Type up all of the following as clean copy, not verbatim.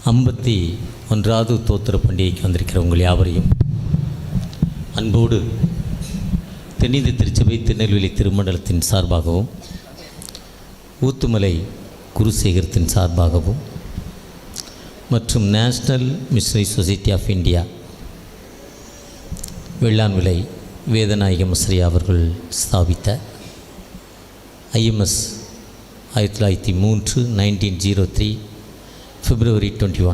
51வது தோத்திர பண்டிகைக்கு வந்திருக்கிற உங்கள் யாவரையும் அன்போடு தென்னிந்திய திருச்சபை திருநெல்வேலி திருமண்டலத்தின் சார்பாகவும் ஊத்துமலை குருசேகரத்தின் சார்பாகவும் மற்றும் national missionary society of India Vellanvilai Vedanayagam Shri அவர்கள் ஸ்தாபித்த IMS 1903 1903 February 21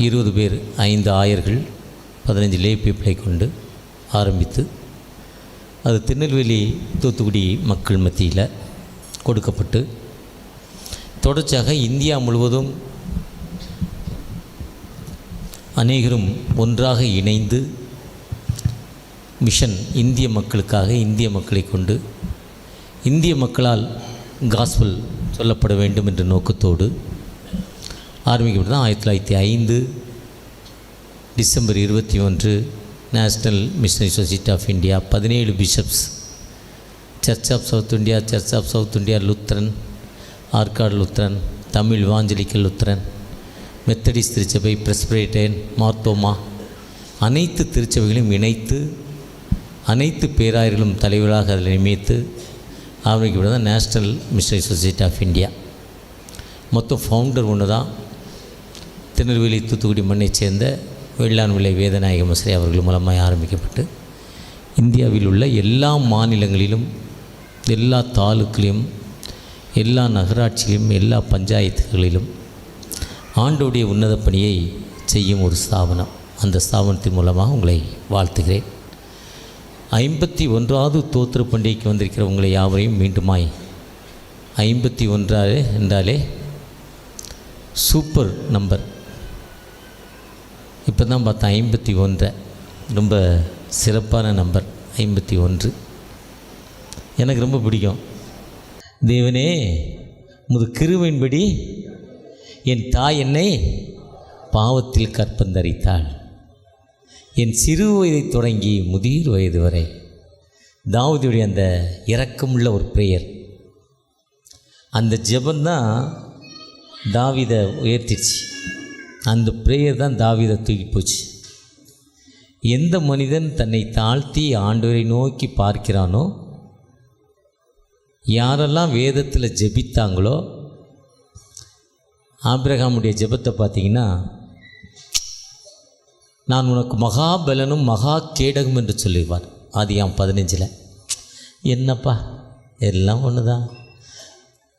20 பேர் 5 ஆயர்கள் 15 லே பீப்பிளை கொண்டு ஆரம்பித்து அது திருநெல்வேலி தூத்துக்குடி மக்கள் மத்தியில் கொடுக்கப்பட்டு தொடர்ச்சியாக இந்தியா முழுவதும் அநேகரும் ஒன்றாக இணைந்து மிஷன் இந்திய மக்களுக்காக இந்திய மக்களை கொண்டு இந்திய மக்களால் காஸ்பல் சொல்லப்பட வேண்டும் என்ற நோக்கத்தோடு ஆரம்பிக்கப்பட்டு தான் 1905 December 21 national missionary society of India 17 bishops church of south India, church of south India Lutheran, Arcot Lutheran, Tamil evangelical Lutheran, Methodist திருச்சபை, பிரெஸ்பிரேட்டன், மார்த்தோமா அனைத்து திருச்சபைகளையும் இணைத்து அனைத்து பேராயர்களும் தலைவர்களாக அதில் நியமித்து ஆரம்பிக்கப்பட்டது தான் national missionary society of India. மொத்தம் ஃபவுண்டர் ஒன்று தான் திருநெல்வேலி தூத்துக்குடி மண்ணைச் சேர்ந்த வெள்ளான்விளை வேதநாயகம் ஸ்ரீ அவர்கள் மூலமாக ஆரம்பிக்கப்பட்டு இந்தியாவில் உள்ள எல்லா மாநிலங்களிலும் எல்லா தாலுக்கிலும் எல்லா நகராட்சியிலும் எல்லா பஞ்சாயத்துகளிலும் ஆண்டோடைய உன்னத பணியை செய்யும் ஒரு ஸ்தாபனம். அந்த ஸ்தாபனத்தின் மூலமாக உங்களை வாழ்த்துகிறேன். 51வது தோத்திர பண்டிகைக்கு வந்திருக்கிற உங்களை யாவரையும் மீண்டுமாய் 51 என்றாலே சூப்பர் நம்பர். இப்போ தான் பார்த்தேன் 51 ரொம்ப சிறப்பான நம்பர் 51. எனக்கு ரொம்ப பிடிக்கும். தேவனே முது கிருபையின்படி என் தாய் என்னை பாவத்தில் கற்பந்தரித்தாள், என் சிறு வயதை தொடங்கி முதிர் வயது வரை. தாவீதுடைய அந்த இரக்கமுள்ள ஒரு பிரேயர், அந்த ஜெபந்தான் தாவீதை உயர்த்திடுச்சு. அந்த பிரேயர் தான் தாவீதை தூக்கி போச்சு. எந்த மனிதன் தன்னை தாழ்த்தி ஆண்டவரை நோக்கி பார்க்கிறானோ, யாரெல்லாம் வேதத்தில் ஜெபித்தாங்களோ, ஆபிரகாமுடைய ஜெபத்தை பார்த்தீங்கன்னா, நான் உனக்கு மகாபலனும் மகா கேடகம் என்று சொல்லிடுவார். ஆதியாம் 15. என்னப்பா எல்லாம் ஒன்று தான்,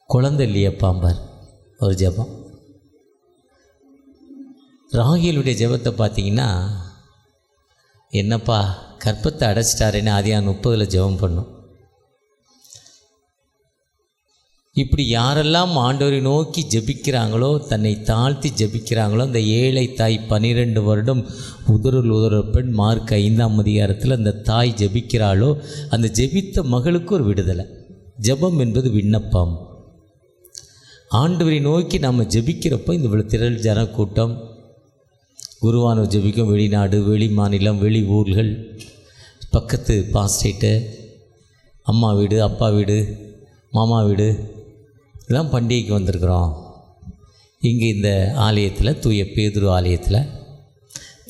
குழந்தை இல்லையப்பாம்பார் ஒரு ஜெபம். ராகேலுடைய ஜெபத்தை பார்த்தீங்கன்னா, என்னப்பா கற்பத்தை அடைச்சிட்டாரேன்னு ஆதியாம் 30 ஜெபம் பண்ணும். இப்படி யாரெல்லாம் ஆண்டவரை நோக்கி ஜெபிக்கிறாங்களோ, தன்னை தாழ்த்தி ஜெபிக்கிறாங்களோ, அந்த ஏழை தாய் 12 வருடம் உதற பெண் மார்க் 5ஆம் அதிகாரத்தில் அந்த தாய் ஜெபிக்கிறாளோ, அந்த ஜெபித்த மகளுக்கு ஒரு விடுதலை. ஜெபம் என்பது விண்ணப்பம். ஆண்டவரை நோக்கி நாம் ஜெபிக்கிறப்போ இந்த திரள் ஜனக்கூட்டம் குருவானவர் ஜெபிக்கும், வெளிநாடு, வெளி மாநிலம், வெளி ஊர்கள், பக்கத்து பாஸ்டேட்டு, அம்மா வீடு, அப்பா வீடு, மாமா வீடு, இதெல்லாம் பண்டிகைக்கு வந்திருக்கிறோம். இங்கே இந்த ஆலயத்தில், தூய பேதுரு ஆலயத்தில்,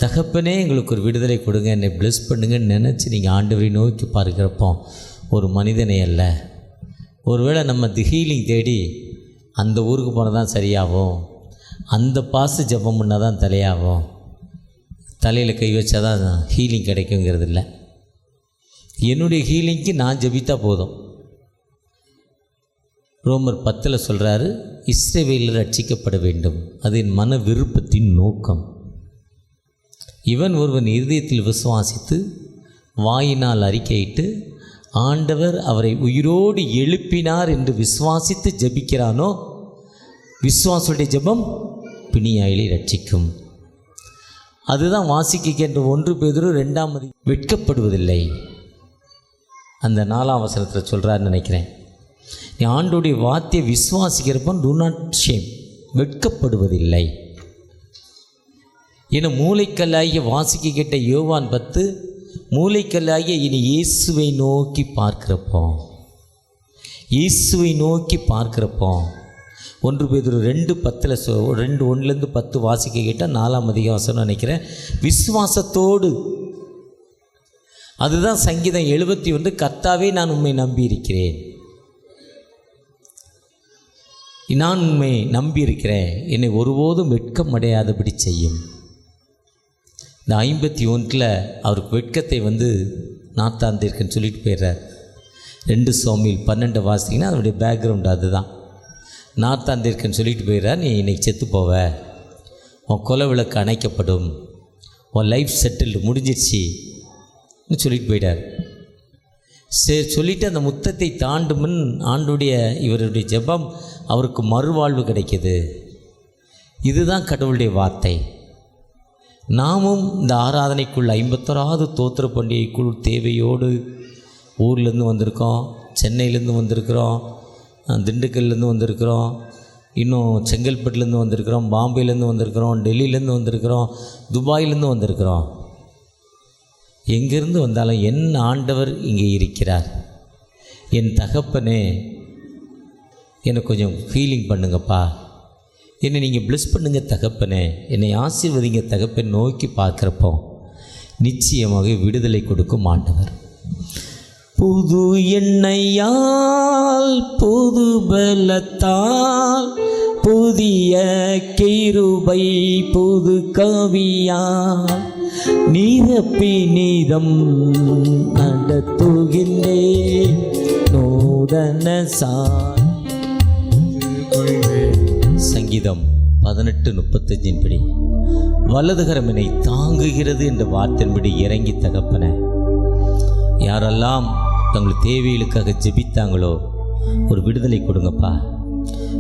தகப்பனே எங்களுக்கு ஒரு விடுதலை கொடுங்க, என்னை ப்ளெஸ் பண்ணுங்கன்னு நினச்சி நீங்கள் ஆண்டவரை நோக்கி பார்க்குறப்போ ஒரு மனிதனை அல்ல, ஒருவேளை நம்ம ஹீலிங் தேடி அந்த ஊருக்கு போனால் தான் சரியாகும், அந்த பாசு ஜெபம் பண்ணால் தான் தலையாகும், தலையில் கை வச்சா தான் ஹீலிங் கிடைக்குங்கிறது இல்லை. என்னுடைய ஹீலிங்க்கு நான் ஜெபித்தா போதும். ரோமர் 10 சொல்கிறாரு, இஸ்ரவேலர் ரட்சிக்கப்பட வேண்டும், அது என் மன விருப்பத்தின் நோக்கம். இவன் ஒருவன் இருதயத்தில் விசுவாசித்து வாயினால் அறிக்கையிட்டு ஆண்டவர் அவரை உயிரோடு எழுப்பினார் என்று விசுவாசித்து ஜெபிக்கிறானோ, விசுவாசுடைய ஜெபம் பிணியாயிலை ரட்சிக்கும். அதுதான் வாசிக்கின்ற 1 பேதுரு 2ஆம் வெட்கப்படுவதில்லை. அந்த 4ஆம் வசனத்தில் சொல்கிறாருன்னு நினைக்கிறேன். நீ ஆண்டோடைய வார்த்தையை விசுவாசிக்கிறப்போ டூ நாட் ஷேம், வெட்கப்படுவதில்லை. என மூளைக்கல்லாகிய வாசிக்க கேட்ட யோவான் 10 மூளைக்கல்லாகிய இனி இயேசுவை நோக்கி பார்க்கிறப்போ 1 பேதுரு 2:10 2:1-10 வாசிக்க கேட்டால் 4ஆம் அதிகாரம் வசனம் நினைக்கிறேன். விசுவாசத்தோடு, அதுதான் சங்கீதம் 71, கர்த்தாவே நான் உம்மை நம்பியிருக்கிறேன், நான் உண்மை நம்பியிருக்கிறேன், என்னை ஒருபோதும் வெட்கம் அடையாதபடி செய்யும். இந்த 51 அவருக்கு வெட்கத்தை நாத்தாந்திருக்குன்னு சொல்லிட்டு போயிடுறார். 2 சாமுவேல் 12 வாசிங்கன்னா அதனுடைய பேக்ரவுண்ட் அதுதான். நாத்தாந்திருக்குன்னு சொல்லிட்டு போயிடுறார், நீ இன்றைக்கி செத்து போவ, உன் கொலை விளக்கு அணைக்கப்படும், உன் லைஃப் செட்டில்டு முடிஞ்சிடுச்சின்னு சொல்லிட்டு போயிட்டார். சரி சொல்லிவிட்டு அந்த முத்தத்தை தாண்டுமுன் இவருடைய ஜெபம் அவருக்கு மறுவாழ்வு கிடைக்கிது. இதுதான் கடவுளுடைய வார்த்தை. நாமும் இந்த ஆராதனைக்குள் 51வது தோத்திர பண்டிகைக்குள் தேவையோடு ஊர்லேருந்து வந்திருக்கோம், சென்னையிலேருந்து வந்திருக்கிறோம், திண்டுக்கல்லேருந்து வந்திருக்கிறோம், இன்னும் செங்கல்பட்டுலேருந்து வந்திருக்கிறோம், பாம்பேலேருந்து வந்திருக்கிறோம், டெல்லியிலேருந்து வந்திருக்கிறோம், துபாயிலேருந்து வந்திருக்கிறோம். எங்கேருந்து வந்தாலும் என் ஆண்டவர் இங்கே இருக்கிறார். என் தகப்பனே எனக்கு கொஞ்சம் ஃபீலிங் பண்ணுங்கப்பா, என்னை நீங்கள் ப்ளஸ் பண்ணுங்க தகப்பனே, என்னை ஆசீர்வதிங்க தகப்பன் நோக்கி பார்க்குறப்போ நிச்சயமாக விடுதலை கொடுக்கும் ஆண்டவர். புது எண்ணெயால் புது பலத்தால் புதிய கிருபை புது கவியால் நிரப்பி நீதம் நடத்துகின்றே நூதன சங்கீதம் 18:35 படி வலதுகரம் என்னை தாங்குகிறது என்ற வார்த்தையின்படி இறங்கி தகப்பன, யாரெல்லாம் தங்கள் தேவைகளுக்காக ஜெபித்தாங்களோ ஒரு விடுதலை கொடுங்கப்பா.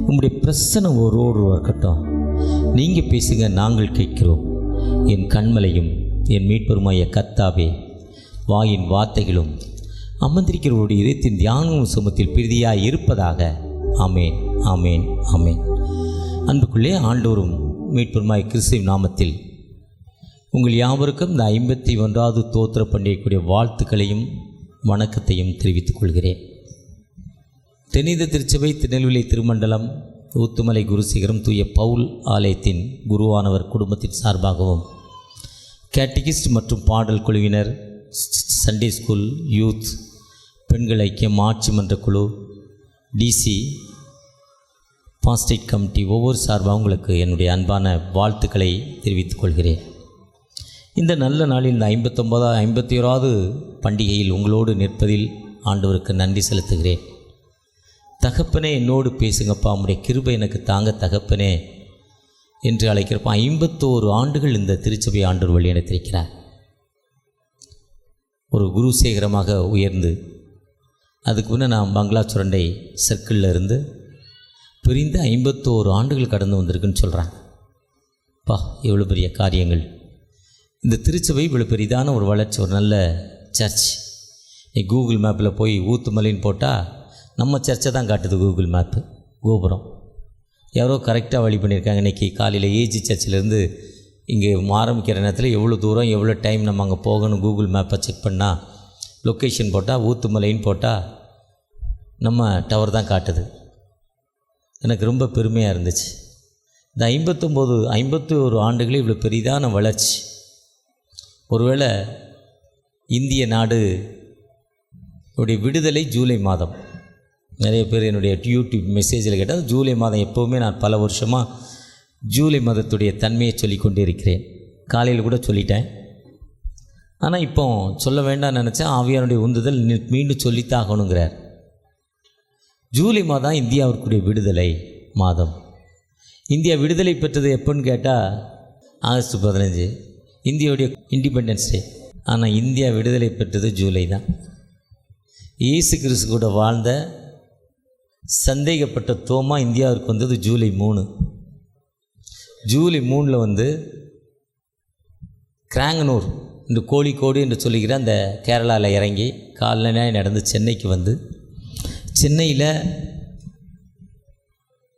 உங்களுடைய பிரச்சனை ஒருவர் இருக்கட்டும், நீங்கள் பேசுங்க, நாங்கள் கேட்கிறோம். என் கண்மலையும் என் மீட்பெருமாய கர்த்தாவே, வாயின் வார்த்தைகளும் அமர்ந்திருக்கிறவருடைய இதயத்தின் தியானமும் சுமத்தில் பிரீதியாய் இருப்பதாக. ஆமேன், ஆமேன், ஆமேன். அன்புக்குள்ளே ஆண்டவரும் மீட்பெருமாய் கிறிஸ்துவின் நாமத்தில் உங்கள் யாவருக்கும் இந்த 51வது தோத்திர பண்டிகைக்குரிய வாழ்த்துக்களையும் வணக்கத்தையும் தெரிவித்துக் கொள்கிறேன். தென்னிந்திய திருச்சபை திருநெல்வேலி திருமண்டலம் ஊத்துமலை குருசிகரம் தூய பவுல் ஆலயத்தின் குருவானவர் குடும்பத்தின் சார்பாகவும் கேட்டகிஸ்ட் மற்றும் பாடல் குழுவினர், சண்டே ஸ்கூல், யூத், பெண்கள் ஐக்கியம், ஆட்சி மன்ற குழு, டிசி, பாஸ்டேட் கமிட்டி ஒவ்வொரு சார்பாக உங்களுக்கு என்னுடைய அன்பான வாழ்த்துக்களை தெரிவித்துக் கொள்கிறேன். இந்த நல்ல நாளில் இந்த 51வது பண்டிகையில் உங்களோடு நிற்பதில் ஆண்டவருக்கு நன்றி செலுத்துகிறேன். தகப்பனே என்னோடு பேசுங்கப்பா, உம்முடைய கிருபை எனக்கு தாங்க தகப்பனே என்று அழைக்கிறப்ப 51 ஆண்டுகள் இந்த திருச்சபை ஆண்டவர் வழிநடத்திருக்கிறார். ஒரு குரு சேகரமாக உயர்ந்து அதுக்கு முன்னே நான் பங்களா சுரண்டை சர்க்கிளில் இருந்து பிரிந்து 51 ஆண்டுகள் கடந்து வந்திருக்குன்னு சொல்கிறாங்க. பா, எவ்வளோ பெரிய காரியங்கள்! இந்த திருச்சபை இவ்வளோ பெரிதான ஒரு வளர்ச்சி, ஒரு நல்ல சர்ச். நீ கூகுள் மேப்பில் போய் ஊத்துமலைன்னு போட்டால் நம்ம சர்ச்சை தான் காட்டுது கூகுள் மேப்பு, கோபுரம். யாரோ கரெக்டாக வழி பண்ணியிருக்காங்க. இன்றைக்கி காலையில் ஏஜி சர்ச்சிலேருந்து இங்கே ஆரம்பிக்கிற நேரத்தில் எவ்வளோ தூரம் எவ்வளோ டைம் நம்ம அங்கே போகணும் கூகுள் மேப்பை செக் பண்ணால் லொக்கேஷன் போட்டால் ஊத்துமலைன்னு போட்டால் நம்ம டவர் தான் காட்டுது. எனக்கு ரொம்ப பெருமையாக இருந்துச்சு. இந்த 51 ஆண்டுகளில் இவ்வளோ பெரிதான வளர்ச்சி. ஒருவேளை இந்திய நாடு உடைய விடுதலை ஜூலை மாதம். நிறைய பேர் என்னுடைய யூடியூப் மெசேஜில் கேட்டால் ஜூலை மாதம் எப்போவுமே நான் பல வருஷமாக ஜூலை மாதத்துடைய தன்மையை சொல்லி கொண்டே இருக்கிறேன். காலையில் கூட சொல்லிட்டேன். ஆனால் இப்போ சொல்ல வேண்டாம்னு நினச்சேன். ஆவியானுடைய உந்துதல் மீண்டும் சொல்லித்தாகணுங்கிறார். ஜூலை மாதம் இந்தியாவிற்குரிய விடுதலை மாதம். இந்தியா விடுதலை பெற்றது எப்போன்னு கேட்டால் ஆகஸ்ட் 15 இந்தியாவுடைய இண்டிபெண்டன்ஸ் டே. ஆனால் இந்தியா விடுதலை பெற்றது ஜூலை தான். இயேசு கிறிஸ்து கூட வாழ்ந்த சந்தேகப்பட்ட தோமா இந்தியாவிற்கு வந்தது ஜூலை 3. ஜூலை 3 கிராங்கனூர் இந்த கோழிக்கோடு என்று சொல்லுகிற அந்த கேரளாவில் இறங்கி கால்நடையாக நடந்து சென்னைக்கு சென்னையில்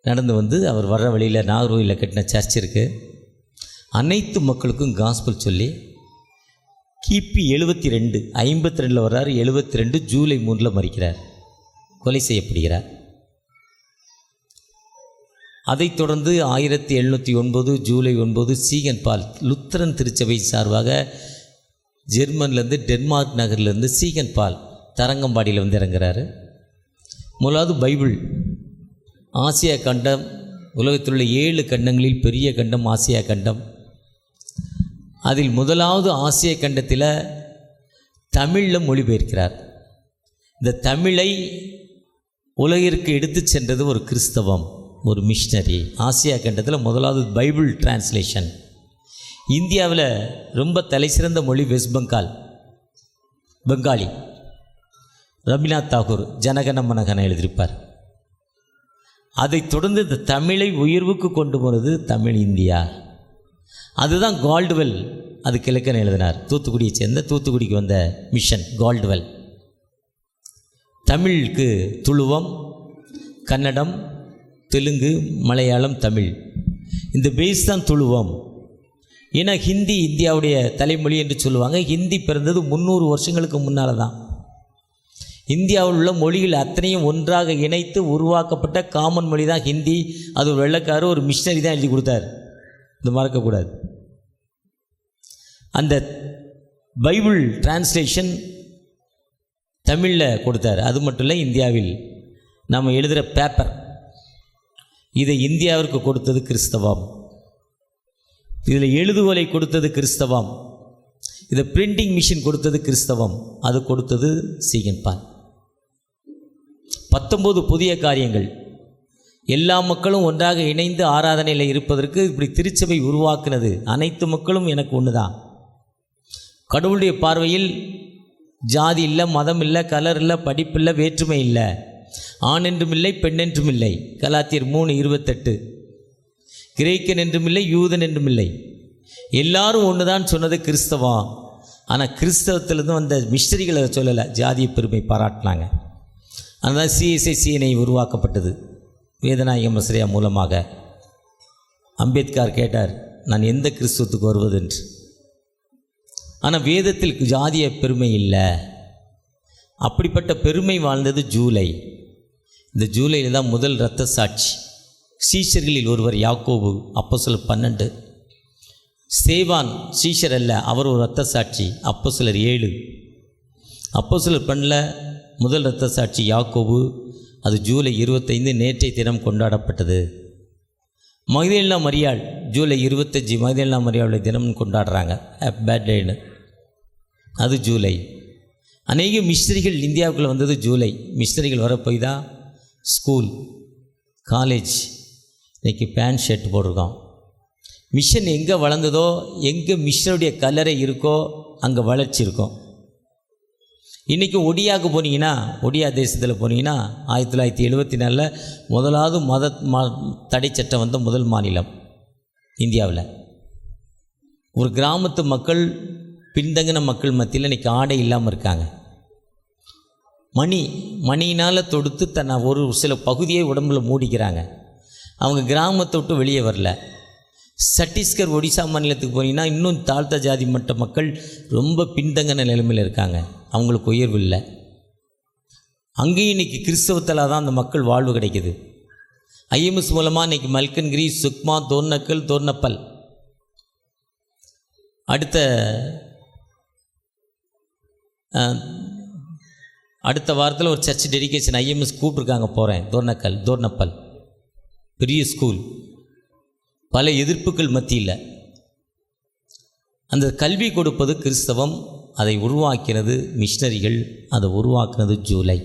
நடந்து அவர் வர்ற வழியில் நாகர்கோவிலில் கட்டின சர்ச் இருக்குது. அனைத்து மக்களுக்கும் காஸ்பல் சொல்லி கிபி 72 52 வர்றாரு. 72 ஜூலை 3 மரிக்கிறார், கொலை செய்யப்படுகிறார். அதைத் தொடர்ந்து 1709 ஜூலை 9 சீகன் பால் லுத்தரன் திருச்சபை சார்பாக ஜெர்மன்லேருந்து டென்மார்க் நகர்லேருந்து சீகன் பால் தரங்கம்பாடியில் வந்து இறங்குறாரு. முதலாவது பைபிள். ஆசியா கண்டம், உலகத்தில் உள்ள 7 கண்டங்களில் பெரிய கண்டம் ஆசியா கண்டம். அதில் முதலாவது ஆசிய கண்டத்தில் தமிழில் மொழிபெயர்க்கிறார். இந்த தமிழை உலகிற்கு எடுத்து சென்றது ஒரு கிறிஸ்தவம், ஒரு மிஷினரி. ஆசியா கண்டத்தில் முதலாவது பைபிள் டிரான்ஸ்லேஷன். இந்தியாவில் ரொம்ப தலைசிறந்த மொழி வெஸ்ட் பெங்காலி. ரவீந்திரநாத் தாகூர் ஜனகன மனகன எழுதியிருப்பார். அதைத் தொடர்ந்து இந்த தமிழை உயர்வுக்கு கொண்டு போனது தமிழ் இந்தியா. அதுதான் கால்டுவெல், அது கிழக்கன் எழுதினார். தூத்துக்குடியை சேர்ந்த, தூத்துக்குடிக்கு வந்த மிஷன் கால்டுவெல். தமிழுக்கு துளுவம், கன்னடம், தெலுங்கு, மலையாளம், தமிழ், இந்த பேஸ் தான் துளுவம். ஏன்னா ஹிந்தி இந்தியாவுடைய தலைமொழி என்று சொல்லுவாங்க. ஹிந்தி பிறந்தது 300 வருஷங்களுக்கு முன்னால் தான். இந்தியாவில் உள்ள மொழிகள் அத்தனையும் ஒன்றாக இணைத்து உருவாக்கப்பட்ட காமன் மொழி தான் ஹிந்தி. அது ஒரு வெள்ளைக்காரர், ஒரு மிஷினரி தான் எழுதி கொடுத்தார். இது மறக்கக்கூடாது. அந்த பைபிள் டிரான்ஸ்லேஷன் தமிழில் கொடுத்தார். அது மட்டும் இல்லை, இந்தியாவில் நாம் எழுதுகிற பேப்பர், இதை இந்தியாவிற்கு கொடுத்தது கிறிஸ்தவம். இதில் எழுதுகோலை கொடுத்தது கிறிஸ்தவம். இதை பிரிண்டிங் மிஷின் கொடுத்தது கிறிஸ்தவம். அது கொடுத்தது சீகன் பால். 19 புதிய காரியங்கள். எல்லா மக்களும் ஒன்றாக இணைந்து ஆராதனையில் இருப்பதற்கு இப்படி திருச்சபை உருவாக்குனது. அனைத்து மக்களும் எனக்கு ஒன்று தான். கடவுளுடைய பார்வையில் ஜாதி இல்லை, மதம் இல்லை, கலர் இல்லை, படிப்பில்லை, வேற்றுமை இல்லை, ஆண் என்றும் இல்லை, பெண் என்றும் இல்லை. கலாத்தியர் 3:28. கிரேக்கன் என்றும் இல்லை, யூதன் என்றும் இல்லை, எல்லாரும் ஒன்று தான் சொன்னது கிறிஸ்தவம். ஆனால் கிறிஸ்தவத்திலிருந்து வந்த மிஷனரிகளை சொல்லலை, ஜாதிய பெருமை பாராட்டினாங்க. அதனால் CSI உருவாக்கப்பட்டது வேதநாயகம் மஸ்ரியா மூலமாக. அம்பேத்கர் கேட்டார், நான் எந்த கிறிஸ்தவத்துக்கு வருவது என்று. ஆனால் வேதத்தில் ஜாதிய பெருமை இல்லை. அப்படிப்பட்ட பெருமை வாழ்ந்தது ஜூலை. இந்த ஜூலையில் தான் முதல் இரத்த சாட்சி. சீஷர்களில் ஒருவர் யாக்கோபு, அப்போஸ்தலர் 12. ஸ்தேவான் சீஷர் அல்ல, அவர் ஒரு இரத்த சாட்சி, அப்போஸ்தலர் 7. அப்போஸ்தலர் 12 முதல் இரத்த சாட்சி யாக்கோபு. அது ஜூலை 25 நேற்றைய தினம் கொண்டாடப்பட்டது. மகதலேனா மரியாள் ஜூலை 25 மகதலேனா மரியாளுடைய தினம் கொண்டாடுறாங்க, பேர்த்டேன்னு. அது ஜூலை. அநேக மிஷனரிகள் இந்தியாவுக்குள்ளே வந்தது ஜூலை. மிஷனரிகள் வரப்போய் தான் ஸ்கூல், காலேஜ், இன்றைக்கி பேண்ட் ஷர்ட் போட்டிருக்கோம். மிஷன் எங்கே வளர்ந்ததோ, எங்கே மிஷனுடைய கலரை இருக்கோ அங்கே வளர்ச்சி இருக்கும். இன்றைக்கி ஒடியாவுக்கு போனீங்கன்னா, ஒடியா தேசத்தில் போனீங்கன்னா 1974 முதலாவது தடை சட்டம் வந்த முதல் மாநிலம் இந்தியாவில். ஒரு கிராமத்து மக்கள், பின்தங்கின மக்கள் மத்தியில் இன்றைக்கி ஆடை இல்லாமல் இருக்காங்க. மணியினால் தொடுத்து தன்னை ஒரு சில பகுதியை உடம்பில் மூடிக்கிறாங்க. அவங்க கிராமத்தை விட்டு வெளியே வரல. சத்தீஸ்கர், ஒடிசா மாநிலத்துக்கு போனீங்கன்னா இன்னும் தாழ்த்த ஜாதி மட்ட மக்கள் ரொம்ப பின்தங்கின நிலைமையில் இருக்காங்க. அவங்களுக்கு உயர்வு இல்லை. அங்கேயும் இன்றைக்கி கிறிஸ்தவத்தில் தான் அந்த மக்கள் வாழ்வு கிடைக்கிது. IMS மூலமாக இன்றைக்கி மல்கன்கிரி, சுக்மா, தோர்னக்கல், தோர்னப்பல். அடுத்த வாரத்தில் ஒரு சர்ச் டெடிகேஷன் IMS கூப்பிட்ருக்காங்க, போகிறேன். தோர்னப்பல் பெரிய ஸ்கூல், பல எதிர்ப்புகள் மத்தியில். அந்த கல்வி கொடுப்பது கிறிஸ்தவம். அதை உருவாக்கினது மிஷனரிகள், அதை உருவாக்குனது ஜூலை.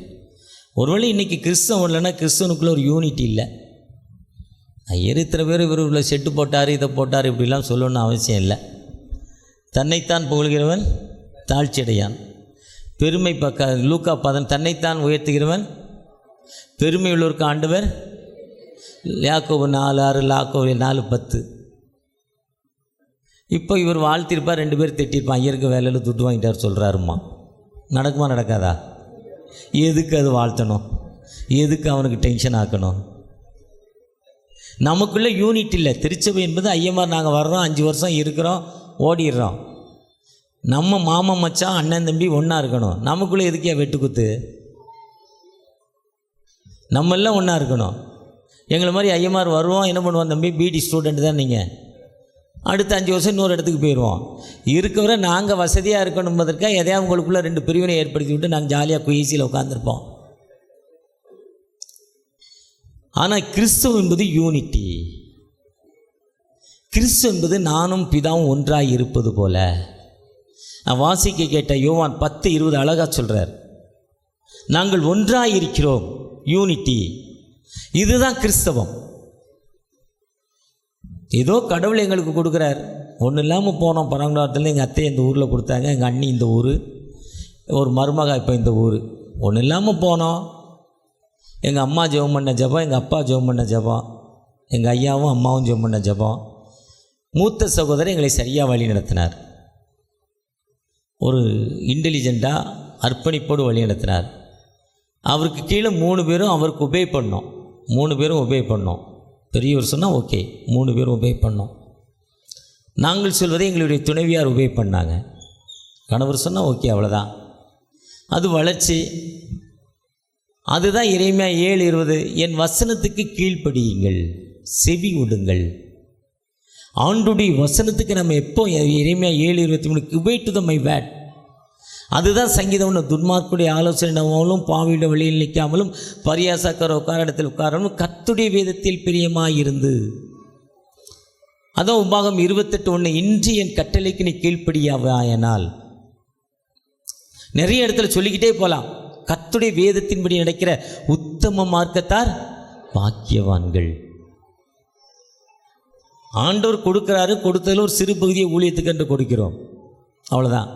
ஒருவேளை இன்றைக்கி கிறிஸ்தவம் இல்லைன்னா கிறிஸ்தவனுக்குள்ளே ஒரு யூனிட்டி இல்லை. இத்தனை பேர் இவர் இவ்வளோ செட்டு போட்டார், இதை போட்டார், இப்படிலாம் சொல்லணும்னு அவசியம் இல்லை. தன்னைத்தான் புகழ்கிறவன் தாழ்ச்சியடையான். பெருமை லூக்கா 10 தன்னைத்தான் உயர்த்துகிறவன் பெருமை உள்ளவருக்கு ஆண்டவர். யாக்கோபு 4:6, லாக்கோபு 4:10. இப்போ இவர் வாழ்த்திருப்பார், 2 பேர் திட்டிருப்பான், ஐயருக்கு வேலையில் துட்டு வாங்கிட்டார் சொல்கிறாருமா. நடக்குமா நடக்காதா? எதுக்கு அது வாழ்த்தணும்? எதுக்கு அவனுக்கு டென்ஷன் ஆக்கணும்? நமக்குள்ளே யூனிட் இல்லை. திருச்சபை என்பது ஐயமார் நாங்கள் வர்றோம், 5 வருஷம் இருக்கிறோம், ஓடிடுறோம். நம்ம மாமா மச்சான் அண்ணன் தம்பி ஒன்றா இருக்கணும். நமக்குள்ளே எதுக்கே வெட்டுக்குத்து? நம்மெல்லாம் ஒன்றா இருக்கணும். எங்களை மாதிரி ஐயமார் வருவோம், என்ன பண்ணுவோம், தம்பி பிடி ஸ்டூடெண்ட் தான் நீங்கள், அடுத்த 5 வருஷம் இன்னொரு இடத்துக்கு போயிடுவோம். இருக்கவரை நாங்கள் வசதியாக இருக்கணும்பதற்காக எதையாவது உங்களுக்குள்ளே 2 பிரிவினை ஏற்படுத்தி விட்டு நாங்கள் ஜாலியாக குயிசியில் உட்காந்துருப்போம். ஆனால் கிறிஸ்துவ என்பது யூனிட்டி. கிறிஸ்து என்பது நானும் பிதாவும் ஒன்றாய் இருப்பது போல. நான் வாசிக்க கேட்ட யோவான் 10:20 அழகாக சொல்கிறார். நாங்கள் ஒன்றாய் இருக்கிறோம், யூனிட்டி. இதுதான் கிறிஸ்தவம். ஏதோ கடவுள் எங்களுக்கு கொடுக்குறார். ஒன்றும் இல்லாமல் போனோம். பரங்குடாரத்தில் எங்கள் அத்தை இந்த ஊரில் கொடுத்தாங்க, எங்கள் அண்ணி இந்த ஊர், ஒரு மருமக இப்போ இந்த ஊர். ஒன்றும் இல்லாமல் போனோம். எங்கள் அம்மா ஜெபம் பண்ண ஜெபம், எங்கள் அப்பா ஜெபம் பண்ண ஜெபம், எங்கள் ஐயாவும் அம்மாவும் ஜெபம் பண்ண ஜெபம். மூத்த சகோதரர் எங்களை சரியாக வழி நடத்தினார். ஒரு இன்டெலிஜெண்ட்டாக அர்ப்பணிப்போடு வழி நடத்தினார். அவருக்கு கீழே 3 பேரும் அவருக்கு உபே பண்ணோம். 3 பேரும் உபே பண்ணோம். பெரியவர் சொன்னால் ஓகே, 3 பேரும் உபே பண்ணோம். நாங்கள் சொல்வதை எங்களுடைய துணைவியார் உபே பண்ணாங்க. கணவர் சொன்னால் ஓகே, அவ்வளோதான். அது வளர்ச்சி. அதுதான் எரேமியா 7:20, என் வசனத்துக்கு கீழ்ப்படியுங்கள், செவி விடுங்கள். ஆண்டுடைய வசனத்துக்கு நம்ம எப்போ, எரேமியா 7:23, obey to my word. அதுதான் சங்கீதம். துன்மார்க்குடைய ஆலோசனை நம்பாமலும், பாவியுடைய வழியில் நிற்காமலும், பரியாசக்கார உட்கார இடத்தில் உட்காராமலும் கர்த்தருடைய வேதத்தில் பிரியமாயிருந்து. அதான் உபாகம் 28:1, இன்று என் கட்டளைக்கு நீ கீழ்ப்படியாவாயனால். நிறைய இடத்துல சொல்லிக்கிட்டே போகலாம். கர்த்தருடைய வேதத்தின்படி நடக்கிற உத்தம மார்க்கத்தார் பாக்கியவான்கள். ஆண்டவர் கொடுக்குறாரு, கொடுத்ததில் ஒரு சிறு பகுதியை ஊழியத்துக்கு என்று கொடுக்கிறோம், அவ்வளோதான்.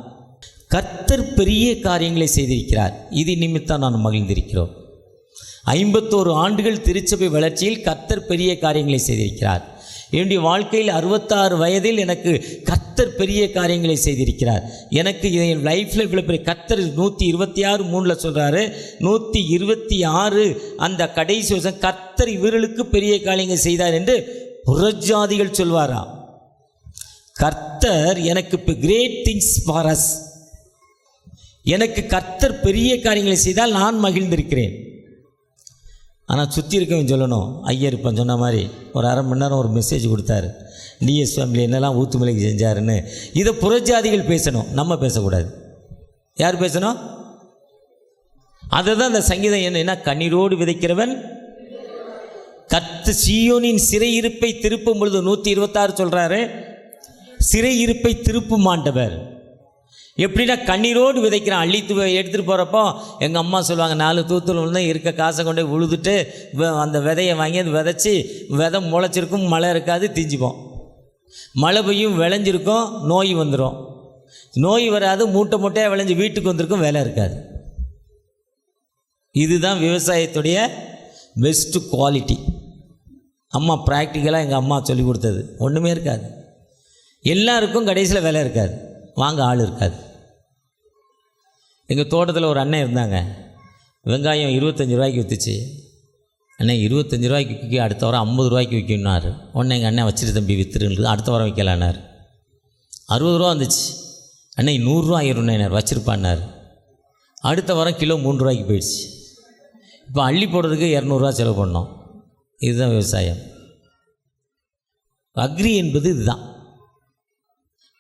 கர்த்தர் பெரிய காரியங்களை செய்திருக்கிறார், இது நிமித்தம் நான் மகிழ்ந்திருக்கிறோம். 51 ஆண்டுகள் திருச்சபை வளர்ச்சியில் கர்த்தர் பெரிய காரியங்களை செய்திருக்கிறார். என்னுடைய வாழ்க்கையில் 66 வயதில் எனக்கு கர்த்தர் பெரிய காரியங்களை செய்திருக்கிறார். எனக்கு என் லைஃப்பில் இவ்வளோ பெரிய கர்த்தர் 126:3 சொல்கிறாரு. 126 அந்த கடைசி வருஷம் கர்த்தர் இவர்களுக்கு பெரிய காரியங்கள் செய்தார் என்று புறஜாதிகள் சொல்வாராம். கர்த்தர் எனக்கு இப்போ கிரேட் திங்ஸ் ஃபார் அஸ், எனக்கு கர்த்தர் பெரிய காரியங்களை செய்தால் நான் மகிழ்ந்திருக்கிறேன். ஆனால் சுற்றி இருக்கவன் சொல்லணும். ஐயர் இப்போ சொன்ன மாதிரி ஒரு அரை மணி நேரம் ஒரு மெசேஜ் கொடுத்தாரு, டிஎஸ் ஃபேமிலி என்னெல்லாம் ஊத்துமலைக்கு செஞ்சாருன்னு. இதை புறஜாதிகள் பேசணும், நம்ம பேசக்கூடாது. யார் பேசணும்? அதை தான் இந்த சங்கீதம் என்ன, கண்ணீரோடு விதைக்கிறவன் சீயோனின் சிறையிருப்பை திருப்பும் பொழுது 126 சொல்கிறாரு, சிறையிருப்பை திருப்பும் ஆண்டவர். எப்படின்னா கண்ணீரோடு விதைக்கிறான். அள்ளித்து எடுத்துகிட்டு போகிறப்போ எங்கள் அம்மா சொல்லுவாங்க, 4 தூத்தல் வந்து இருக்க காசை கொண்டு உழுதுட்டு அந்த விதையை வாங்கி அது விதைச்சி, விதை முளைச்சிருக்கும், மழை இருக்காது, திஞ்சிப்போம். மழை பெய்யும், விளைஞ்சிருக்கும், நோய் வந்துடும். நோய் வராது, மூட்டை மூட்டையாக விளைஞ்சி வீட்டுக்கு வந்திருக்கும், வேலை இருக்காது. இதுதான் விவசாயத்துடைய பெஸ்ட்டு குவாலிட்டி. அம்மா ப்ராக்டிக்கலாக எங்கள் அம்மா சொல்லி கொடுத்தது. ஒன்றுமே இருக்காது, எல்லாருக்கும் கடைசியில் வேலை இருக்காது, வாங்க ஆள் இருக்காது. எங்கள் தோட்டத்தில் ஒரு அண்ணன் இருந்தாங்க, வெங்காயம் 25 ரூபாய்க்கு விற்றுச்சு. அண்ணன் 25 ரூபாய்க்கு விற்க, அடுத்த வாரம் 50 ரூபாய்க்கு விற்கணுன்னாரு. உடனே எங்கள் அண்ணன் வச்சுட்டு தம்பி விற்றுருன்றது, அடுத்த வாரம் விற்கலான்னார். 60 ரூபா வந்துச்சு. அண்ணன் 100 ரூபா ஆயிரம்னார், வச்சுருப்பான்னார். அடுத்த வாரம் கிலோ 3 ரூபாய்க்கு போயிடுச்சு. இப்போ அள்ளி போடுறதுக்கு 200 ரூபா செலவு பண்ணோம். இதுதான் விவசாயம். அக்ரி என்பது இதுதான்.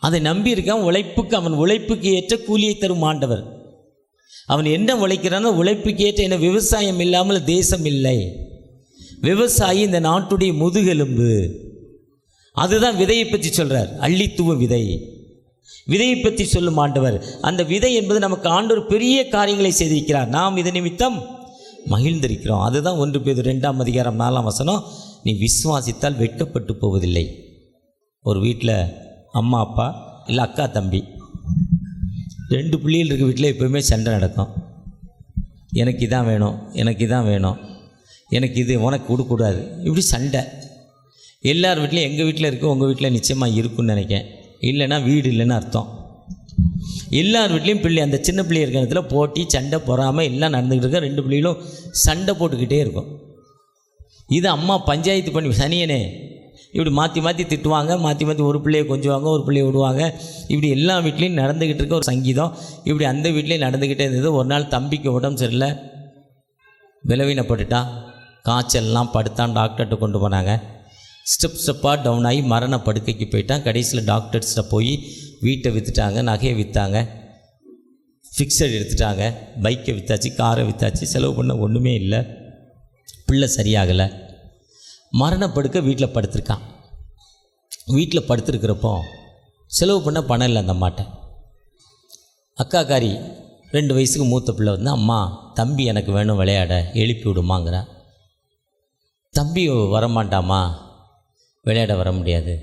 அதை நம்பி இருக்கான். உழைப்புக்கு, அவன் உழைப்புக்கு ஏற்ற கூலியை தரும் ஆண்டவர். அவன் என்ன உழைக்கிறானோ உழைப்புக்கு ஏற்ற. என்ன, விவசாயம் இல்லாமல் தேசம் இல்லை. விவசாயி இந்த நாட்டுடைய முதுகெலும்பு. அதுதான் விதையை பற்றி சொல்கிறார். அள்ளித்துவ விதை, விதையை பற்றி சொல்லும் ஆண்டவர். அந்த விதை என்பது நமக்கு ஆண்டவர் பெரிய காரியங்களை செய்திருக்கிறார். நாம் இதை நிமித்தம் மகிழ்ந்திருக்கிறோம். அதுதான் 1 பேதுரு 2:4 நீ விசுவாசித்தால் வெட்கப்பட்டு போவதில்லை. ஒரு வீட்டில் அம்மா அப்பா இல்லை அக்கா தம்பி 2 பிள்ளைகள் இருக்க வீட்டில் எப்போவுமே சண்டை நடக்கும். எனக்கு இதான் வேணும், எனக்கு இதான் வேணும், எனக்கு இது உனக்கு கொடுக்கூடாது, இப்படி சண்டை. எல்லார் வீட்லையும் எங்கள் வீட்டில் இருக்குது, உங்கள் வீட்டில் நிச்சயமாக இருக்குன்னு நினைக்கேன். இல்லைன்னா வீடு இல்லைன்னு அர்த்தம். எல்லார் வீட்லேயும் பிள்ளை, அந்த சின்ன பிள்ளை இருக்கிற இடத்துல போட்டி, சண்டை, பொறாமல் எல்லாம் நடந்துக்கிட்டு இருக்க. 2 பிள்ளைகளும் சண்டை போட்டுக்கிட்டே இருக்கும். இது அம்மா பஞ்சாயத்து பண்ணி சனியனே இப்படி மாற்றி மாற்றி திட்டுவாங்க, மாற்றி மாற்றி ஒரு பிள்ளையை கொஞ்சுவாங்க, ஒரு பிள்ளையை விடுவாங்க. இப்படி எல்லா வீட்லேயும் நடந்துக்கிட்டு இருக்க ஒரு சங்கீதம். இப்படி அந்த வீட்லேயும் நடந்துக்கிட்டே இருந்தது. ஒரு நாள் தம்பிக்கு உடம்பு சரியில்லை, பலவீனப்பட்டுட்டான், காய்ச்சல்லாம் படுத்தான். டாக்டர்கிட்ட கொண்டு போனாங்க. ஸ்டெப்பாக டவுன் ஆகி மரண படுக்கைக்கு போயிட்டான். கடைசியில் டாக்டர்ஸ்கிட்ட போய் வீட்டை விற்றுட்டாங்க, நகையை விற்றாங்க, ஃபிக்ஸட் எடுத்துட்டாங்க, பைக்கை விற்றாச்சு, காரை விற்றாச்சு, செலவு பண்ண ஒன்றுமே இல்லை. பிள்ளை சரியாகலை. மரணப்படுக்க வீட்டில் படுத்திருக்கான். வீட்டில் படுத்துருக்கிறப்போ செலவு பண்ண பணம் இல்லை அந்த அம்மாட்ட. அக்காக்காரி 2 வயசுக்கு மூத்த பிள்ளை வந்து, அம்மா தம்பி எனக்கு வேணும் விளையாட, எழுப்பி விடுமாங்கிறா. தம்பி வரமாட்டாம்மா, விளையாட வர முடியாது.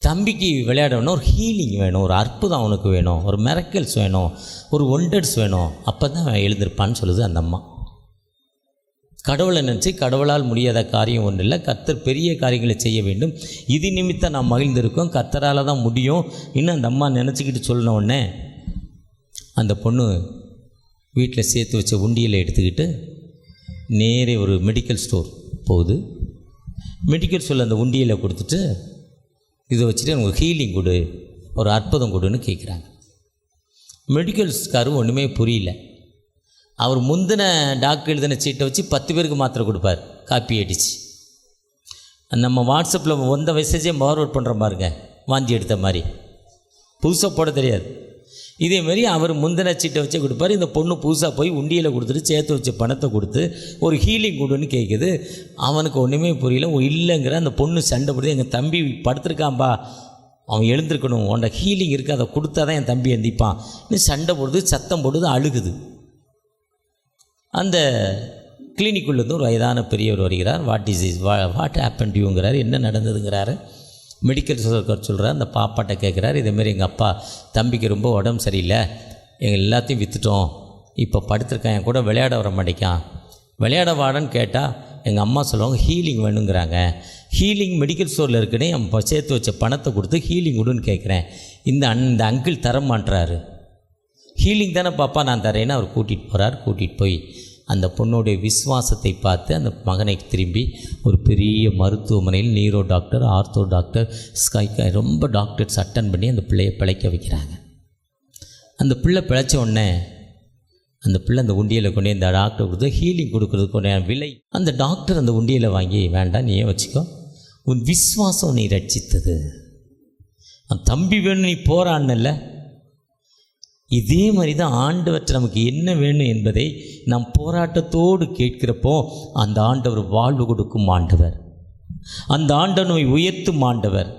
தம்பிக்கு விளையாட வேணும், ஒரு ஹீலிங் வேணும், ஒரு அற்புதம் அவனுக்கு வேணும், ஒரு மிரக்கல்ஸ் வேணும், ஒரு ஒண்டர்ஸ் வேணும், அப்போ தான் அவன் எழுந்திருப்பான்னு சொல்லுது அந்த அம்மா. கடவுளை நினச்சி கடவுளால் முடியாத காரியம் ஒன்றும் இல்லை, கர்த்தர் பெரிய காரியங்களை செய்ய வேண்டும், இது நிமித்தம் நான் மகிழ்ந்திருக்கோம், கர்த்தரால் தான் முடியும் இன்னும் அந்த அம்மா நினச்சிக்கிட்டு சொன்ன உடனே அந்த பொண்ணு வீட்டில் சேர்த்து வச்ச உண்டியலை எடுத்துக்கிட்டு நேரே ஒரு மெடிக்கல் ஸ்டோர் போகுது. மெடிக்கல் ஸ்டோரில் அந்த உண்டியலை கொடுத்துட்டு, இதை வச்சுட்டு எனக்கு ஹீலிங் கொடு, ஒரு அற்புதம் கொடுன்னு கேட்குறாங்க. மெடிக்கல்ஸ்காரும் ஒன்றுமே புரியல. அவர் முந்தின டாக்டர் எழுதின சீட்டை வச்சு 10 பேருக்கு மாத்திரை கொடுப்பார், காப்பி அடிச்சு. நம்ம வாட்ஸ்அப்பில் வந்த மெசேஜே ஃபார்வர்ட் பண்ணுற பாருங்க, வாந்தி எடுத்த மாதிரி, புதுசாக போட தெரியாது. இதேமாரி அவர் முந்தின சீட்டை வச்சே கொடுப்பார். இந்த பொண்ணு புதுசாக போய் உண்டியில் கொடுத்துட்டு சேர்த்து வச்ச பணத்தை கொடுத்து ஒரு ஹீலிங் கொடுன்னு கேட்குது. அவனுக்கு ஒன்றுமே புரியல. இல்லைங்கிற அந்த பொண்ணு சண்டை போடுது, எங்கள் தம்பி படுத்துருக்கான்பா, அவன் எழுந்திருக்கணும், உன்ட ஹீலிங் இருக்குது, அதை கொடுத்தா தான் என் தம்பி எந்திப்பான். இன்னும் சண்டை போடுது, சத்தம் போடுது, அழுகுது. அந்த கிளினிக்குள்ளேருந்து ஒரு வயதான பெரியவர் வருகிறார். வாட் ஹேப்பன் டு யூங்கிறார், என்ன நடந்ததுங்கிறாரு. மெடிக்கல் ஸ்டோர் சொல்கிறார். அந்த பாப்பாட்ட கேட்குறாரு, இதேமாரி எங்கள் அப்பா தம்பிக்கு ரொம்ப உடம்பு சரியில்லை, எங்கள் எல்லாத்தையும் விற்றுட்டோம், இப்போ படுத்திருக்கான், என் கூட விளையாட வர மாட்டேக்கான், விளையாட வாடன்னு கேட்டால் எங்கள் அம்மா சொல்லுவாங்க ஹீலிங் வேணுங்கிறாங்க. ஹீலிங் மெடிக்கல் ஸ்டோரில் இருக்குன்னே அவன் சேர்த்து வச்ச பணத்தை கொடுத்து ஹீலிங் விடுன்னு கேட்குறேன், இந்த அங்கிள் தர மாட்டுறாரு. ஹீலிங் தானே பாப்பா நான் தரேன்னு அவர் கூட்டிகிட்டு போய் அந்த பொண்ணுடைய விசுவாசத்தை பார்த்து அந்த மகனை திரும்பி ஒரு பெரிய மருத்துவமனையில் நீரோ டாக்டர், ஆர்த்தோ டாக்டர், ஸ்கைக்கா ரொம்ப டாக்டர்ஸ் அட்டன் பண்ணி அந்த பிள்ளையை பிழைக்க வைக்கிறாங்க. அந்த பிள்ளை பிழைச்ச உடனே அந்த பிள்ளை அந்த உண்டியலை கொண்டு இந்த டாக்டர் கொடுத்து ஹீலிங் கொடுக்குறதுக்கு விலை. அந்த டாக்டர் அந்த உண்டியலை வாங்கி, வேண்டாம் நீயே வச்சுக்கோ, உன் விசுவாசம் நீ ரட்சித்தது, அந்த தம்பி வேணும் நீ போராடல. இதே மாதிரி தான் ஆண்டவற்றை நமக்கு என்ன வேணும் என்பதை நாம் போராட்டத்தோடு கேட்கிறப்போ அந்த ஆண்டவர் வாழ்வு கொடுக்கும் ஆண்டவர், அந்த ஆண்டவனை உயர்த்தும் ஆண்டவர்,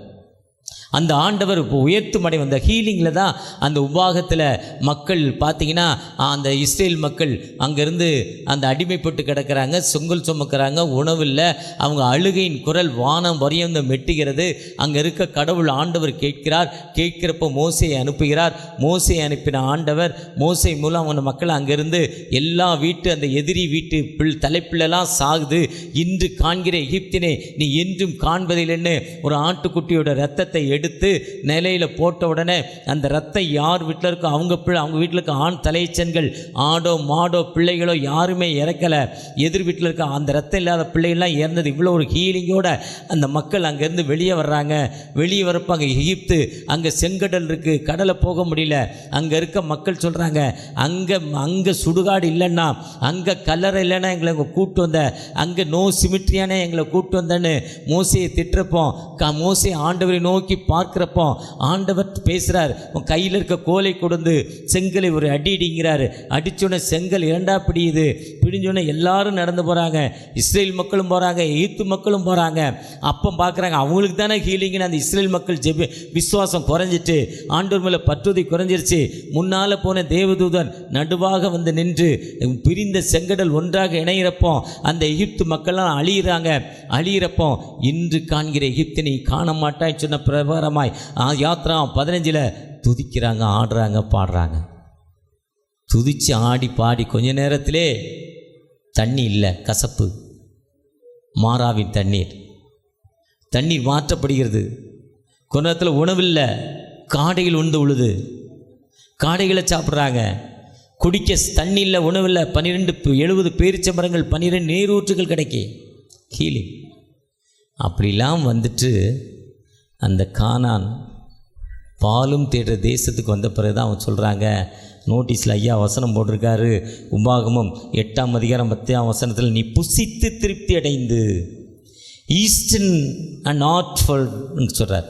அந்த ஆண்டவர் இப்போ உயர்த்தும் அடை வந்த ஹீலிங்கில் தான் அந்த உபாகத்தில் மக்கள் பார்த்திங்கன்னா, அந்த இஸ்ரேல் மக்கள் அங்கேருந்து அந்த அடிமைப்பட்டு கிடக்கிறாங்க, சொங்கல் சுமக்கிறாங்க, உணவில்லை, அவங்க அழுகையின் குரல் வானம் வரையும் மெட்டுகிறது. அங்கே இருக்க கடவுள் ஆண்டவர் கேட்கிறப்போ மோசையை அனுப்புகிறார். மோசையை அனுப்பின ஆண்டவர் மோசை மூலம் அவங்க மக்கள் அங்கேருந்து எல்லா அந்த எதிரி வீட்டு தலைப்பிள்ளெல்லாம் சாகுது. இன்று காண்கிற எகிப்தினை நீ என்றும் காண்பதில்லைன்னு ஒரு ஆட்டுக்குட்டியோட ரத்தத்தை எடுத்து நிலையில் போட்ட உடனே அந்த ரத்தம் யார் வீட்டில் இருக்கோ அவங்க வீட்டில் இருக்க ஆண் தலைச்சன்கள், ஆடோ மாடோ பிள்ளைகளோ யாருமே இறக்கலை. எதிர் வீட்டில் இருக்க அந்த ரத்தம் இல்லாத பிள்ளைகள்லாம் இறந்தது. இவ்வளோ ஒரு ஹீலிங்கோட அந்த மக்கள் அங்கேருந்து வெளியே வர்றாங்க. வெளியே வரப்போ அங்கே எகிப்து, அங்கே செங்கடல் இருக்குது, கடலை போக முடியல. அங்கே இருக்க மக்கள் சொல்கிறாங்க, அங்கே சுடுகாடு இல்லைன்னா, அங்கே கல்லறை இல்லைன்னா எங்களை கூப்பிட்டு வந்த, அங்கே நோ சிமிட்ரியானே எங்களை கூப்பிட்டு வந்தேன்னு மோசையை திட்டுறப்போம். மோசை ஆண்டவரை நோக்கி பார்க்குறப்போ ஆண்டவர் பேசுகிறார், உன் கையில் இருக்க கோலை கொடுந்து செங்கலை ஒரு அடிங்கிறாரு. அடிச்சோடனே செங்கல் 2ஆக பிடியுது. பிடிஞ்சோடனே எல்லாரும் நடந்து போகிறாங்க. இஸ்ரேல் மக்களும் போகிறாங்க, எகிப்து மக்களும் போகிறாங்க. அப்போ பார்க்குறாங்க அவங்களுக்கு தானே ஹீலிங்னு. அந்த இஸ்ரேல் மக்கள் விசுவாசம் குறைஞ்சிட்டு, ஆண்டவர் மேலே பற்றுதை குறைஞ்சிருச்சு. முன்னால் போன தேவதூதன் நடுவாக வந்து நின்று பிரிந்த செங்கடல் ஒன்றாக இணைகிறப்போ அந்த எகிப்து மக்கள்லாம் அழியிறப்போ இன்று காண்கிற எகிப்தினை காண மாட்டாய் சொன்ன பிரகாரமாய் யாத்ரா 15 துதிக்கிறாங்க, ஆடுறாங்க, பாடுறாங்க. துதிச்சு ஆடி பாடி கொஞ்ச நேரத்திலே தண்ணி இல்லை, கசப்பு, மாறாவின் தண்ணீர் மாற்றப்படுகிறது. கொஞ்ச நேரத்தில் உணவில்லை, காடைகள் உண்டு உழுது, காடைகளை சாப்பிட்றாங்க. குடிக்க தண்ணி இல்லை, உணவில்லை. 70 பேரிச்சம்பரங்கள், 12 நீரூற்றுகள் கிடைக்கி ஹீலிங். அப்படிலாம் வந்துட்டு அந்த கானான் பாலும் தேடுற தேசத்துக்கு வந்த பிறகு தான் அவன் சொல்கிறாங்க, நோட்டீஸில் ஐயா வசனம் போட்டிருக்காரு. உபாகமம் 8ஆம் அதிகாரம் 10ஆம் வசனத்தில், நீ புசித்து திருப்தி அடைந்து ஈஸ்டன் அண்ட் நாட்ஃபுல் சொல்கிறார்.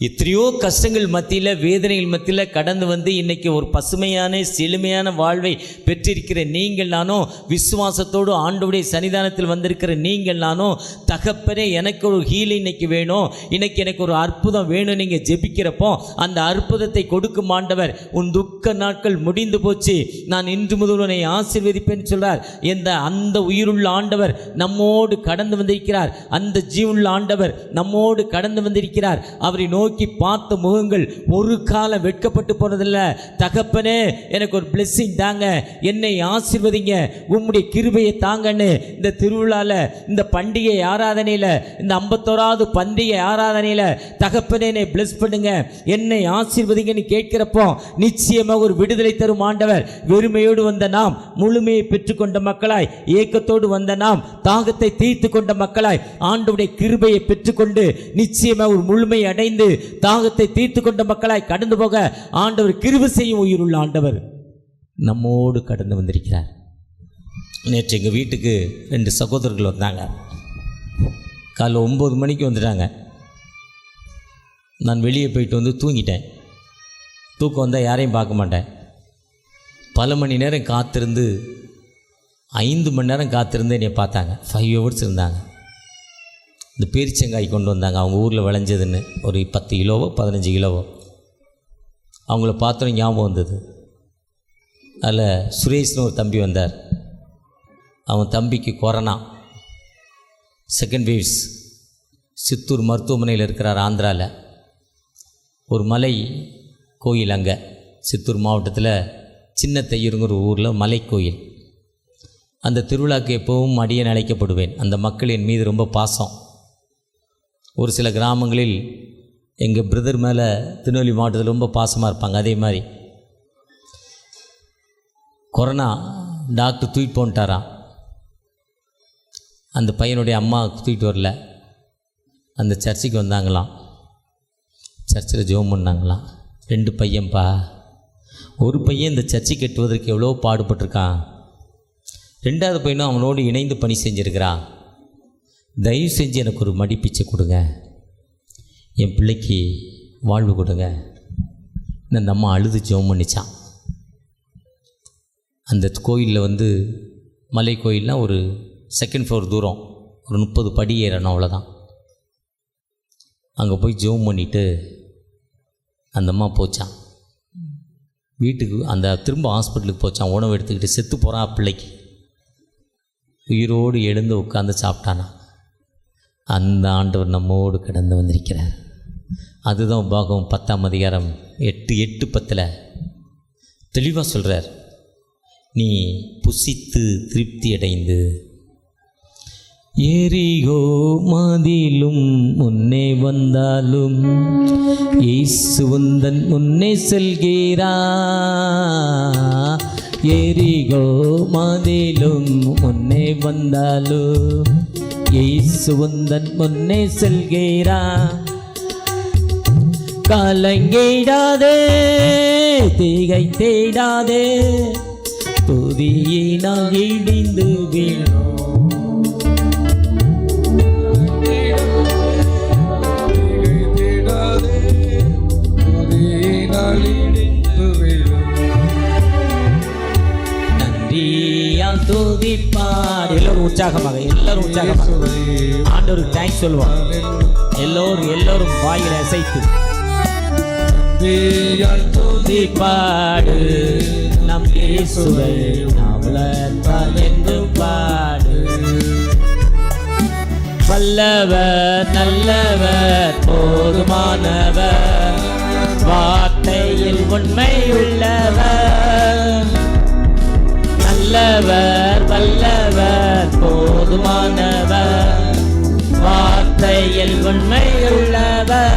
எத்தனையோ கஷ்டங்கள் மத்தியில், வேதனைகள் மத்தியில் கடந்து வந்து இன்றைக்கி ஒரு பசுமையான செழுமையான வாழ்வை பெற்றிருக்கிற நீங்கள் நானும், விசுவாசத்தோடு ஆண்டவருடைய சன்னிதானத்தில் வந்திருக்கிற நீங்கள் நானும், தகப்பனே எனக்கு ஒரு ஹீலிங் இன்னைக்கு வேணும், இன்னைக்கு எனக்கு ஒரு அற்புதம் வேணும், நீங்கள் ஜெபிக்கிறப்போ அந்த அற்புதத்தை கொடுக்கும் ஆண்டவர். உன் துக்க நாட்கள் முடிந்து போச்சு, நான் இன்று முதல் உன்னை ஆசீர்வதிப்பேன்னு சொல்கிறார். அந்த உயிருள்ள ஆண்டவர் நம்மோடு கடந்து வந்திருக்கிறார். அந்த ஜீவனுள்ள ஆண்டவர் நம்மோடு கடந்து வந்திருக்கிறார். அவரை நோக்கி பார்த்த முகங்கள் ஒரு காலம் வெட்கப்பட்டு போனதில்லை. தகப்பனே எனக்கு ஒரு பிளெஸிங் தாங்க, என்னை ஆசீர்வதிங்க, உம்முடைய கிருபையை தாங்கன்னு இந்த திருவிழாவில், இந்த பண்டிகை ஆராதனையில், இந்த 51வது பண்டிகை ஆராதனையில் தகப்பனே என்னை பிளஸ் பண்ணுங்க, என்னை ஆசீர்வதிங்கன்னு கேட்கிறப்போ நிச்சயமாக ஒரு விடுதலை தரும் ஆண்டவர். வெறுமையோடு வந்த நாம் முழுமையை பெற்றுக்கொண்ட மக்களாய், ஏக்கத்தோடு வந்த நாம் தாகத்தை தீர்த்து கொண்ட மக்களாய் ஆண்டவருடைய கிருபையை பெற்றுக்கொண்டு நிச்சயமாக ஒரு முழுமை அடைந்து தாகத்தை தீர்த்து கொண்ட மக்களாய் கடந்து போக ஆண்டவர் கிருபை செய்யும் உயிருள்ள ஆண்டவர் நம்மோடு கடந்து வந்திருக்கிறார். நேற்று எங்கள் வீட்டுக்கு 2 சகோதரர்கள் வந்தாங்க. காலைல 9 மணிக்கு வந்துட்டாங்க. நான் வெளியே போயிட்டு வந்து தூங்கிட்டேன். தூக்கம் வந்தால் யாரையும் பார்க்க மாட்டேன். பல மணி நேரம் காத்திருந்து, 5 மணி நேரம் காத்திருந்து என்னை பார்த்தாங்க. 5 hours இருந்தாங்க. இந்த பேரிச்சங்காய் கொண்டு வந்தாங்க, அவங்க ஊரில் விளைஞ்சதுன்னு. ஒரு 10 கிலோவோ 15 கிலோவோ. அவங்கள பார்த்தோம் ஞாபகம் வந்தது. அதில் சுரேஷ்னு ஒரு தம்பி வந்தார். அவன் தம்பிக்கு கொரோனா செகண்ட் வேவ்ஸ். சித்தூர் மருத்துவமனையில் இருக்கிறார், ஆந்திராவில். ஒரு மலை கோயில் அங்கே சித்தூர் மாவட்டத்தில் சின்ன தையூருங்கிற ஒரு ஊரில் மலை கோயில். அந்த திருவிழாக்கு எப்போவும் அடியேன் அழைக்கப்படுவேன். அந்த மக்கள் என் மீது ரொம்ப பாசம். ஒரு சில கிராமங்களில் எங்கள் பிரதர் மேலே திருநெல்வேலி மாவட்டத்தில் ரொம்ப பாசமாக இருப்பாங்க. அதே மாதிரி கொரோனா டாக்டர் தூக்கிட்டு போன்ட்டாராம். அந்த பையனுடைய அம்மா தூக்கிட்டு வரல. அந்த சர்ச்சுக்கு வந்தாங்களாம். சர்ச்சில் ஜெபம் பண்ணாங்களாம். 2 பையன்பா. ஒரு பையன் இந்த சர்ச்சை கட்டுவதற்கு எவ்வளோ பாடுபட்டிருக்கான். 2வது பையனும் அவனோடு இணைந்து பணி செஞ்சுருக்கிறான். தயவு செஞ்சு எனக்கு ஒரு மடிப்பிச்சை கொடுங்க, என் பிள்ளைக்கு வாழ்வு கொடுங்க. இந்த அம்மா அழுது ஜெபம் பண்ணிச்சான். அந்த கோயிலில் வந்து மலை கோயில்னால் ஒரு 2nd floor தூரம், ஒரு 30 படி ஏறணும், அவ்வளோதான். அங்கே போய் ஜெபம் பண்ணிவிட்டு அந்த அம்மா போச்சான் வீட்டுக்கு. அந்த திரும்ப ஹாஸ்பிட்டலுக்கு போச்சான். உணவு எடுத்துக்கிட்டு செத்து போகிறான் பிள்ளைக்கு. உயிரோடு எழுந்து உட்காந்து சாப்பிட்டானா. அந்த ஆண்டவர் நம்மோடு கடந்து வந்திருக்கிறார். அதுதான் உபாகமம் 10ஆம் அதிகாரம் 8:10 தெளிவாக சொல்கிறார். நீ புசித்து திருப்தி அடைந்து எரிகோ மதிலும் முன்னே வந்தாலும் இயேசு உந்தன் முன்னே செல்கிறா. எரிகோ மதிலும் முன்னே வந்தாலும் இயேசு உந்தன் முன்னே செல்கிறா. கலங்கிடாதே, தீகை தேடாதே, துதியினால் இடிந்து வீழும். நன்றியால் துதிப்பார். எல்லோரும் உற்சாகமாக, எல்லாரும் உற்சாகமாக ஆண்டவருக்கு தேங்க்ஸ் சொல்லுவோம். எல்லோரும் வாயில அசைத்து துதிப்பாடு நம் இயேசுவை அவளத்தான் என்று பாடு. வல்லவர் நல்லவர் போதுமானவர், வார்த்தையில் உண்மை உள்ளவர். நல்லவர் வல்லவர் போதுமானவர், வார்த்தையில் உண்மை உள்ளவர்.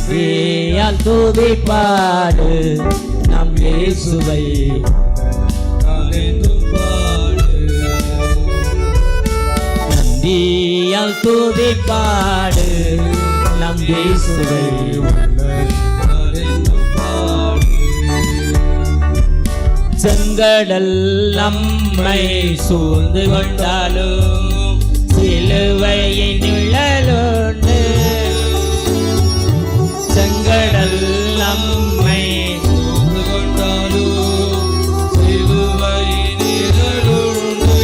நன்றியால் துதிப்பாடு நம் இயேசுவை நன்றியால் துதிப்பாடு நம் இயேசுவை செங்கடல் நம்மை சூழ்ந்து கொண்டாலும் சிலுவையின் நிழலுண்டு. செங்கடல் நம்மை சூழ்ந்து கொண்டாலும் சிலுவையின் நிழலுண்டு.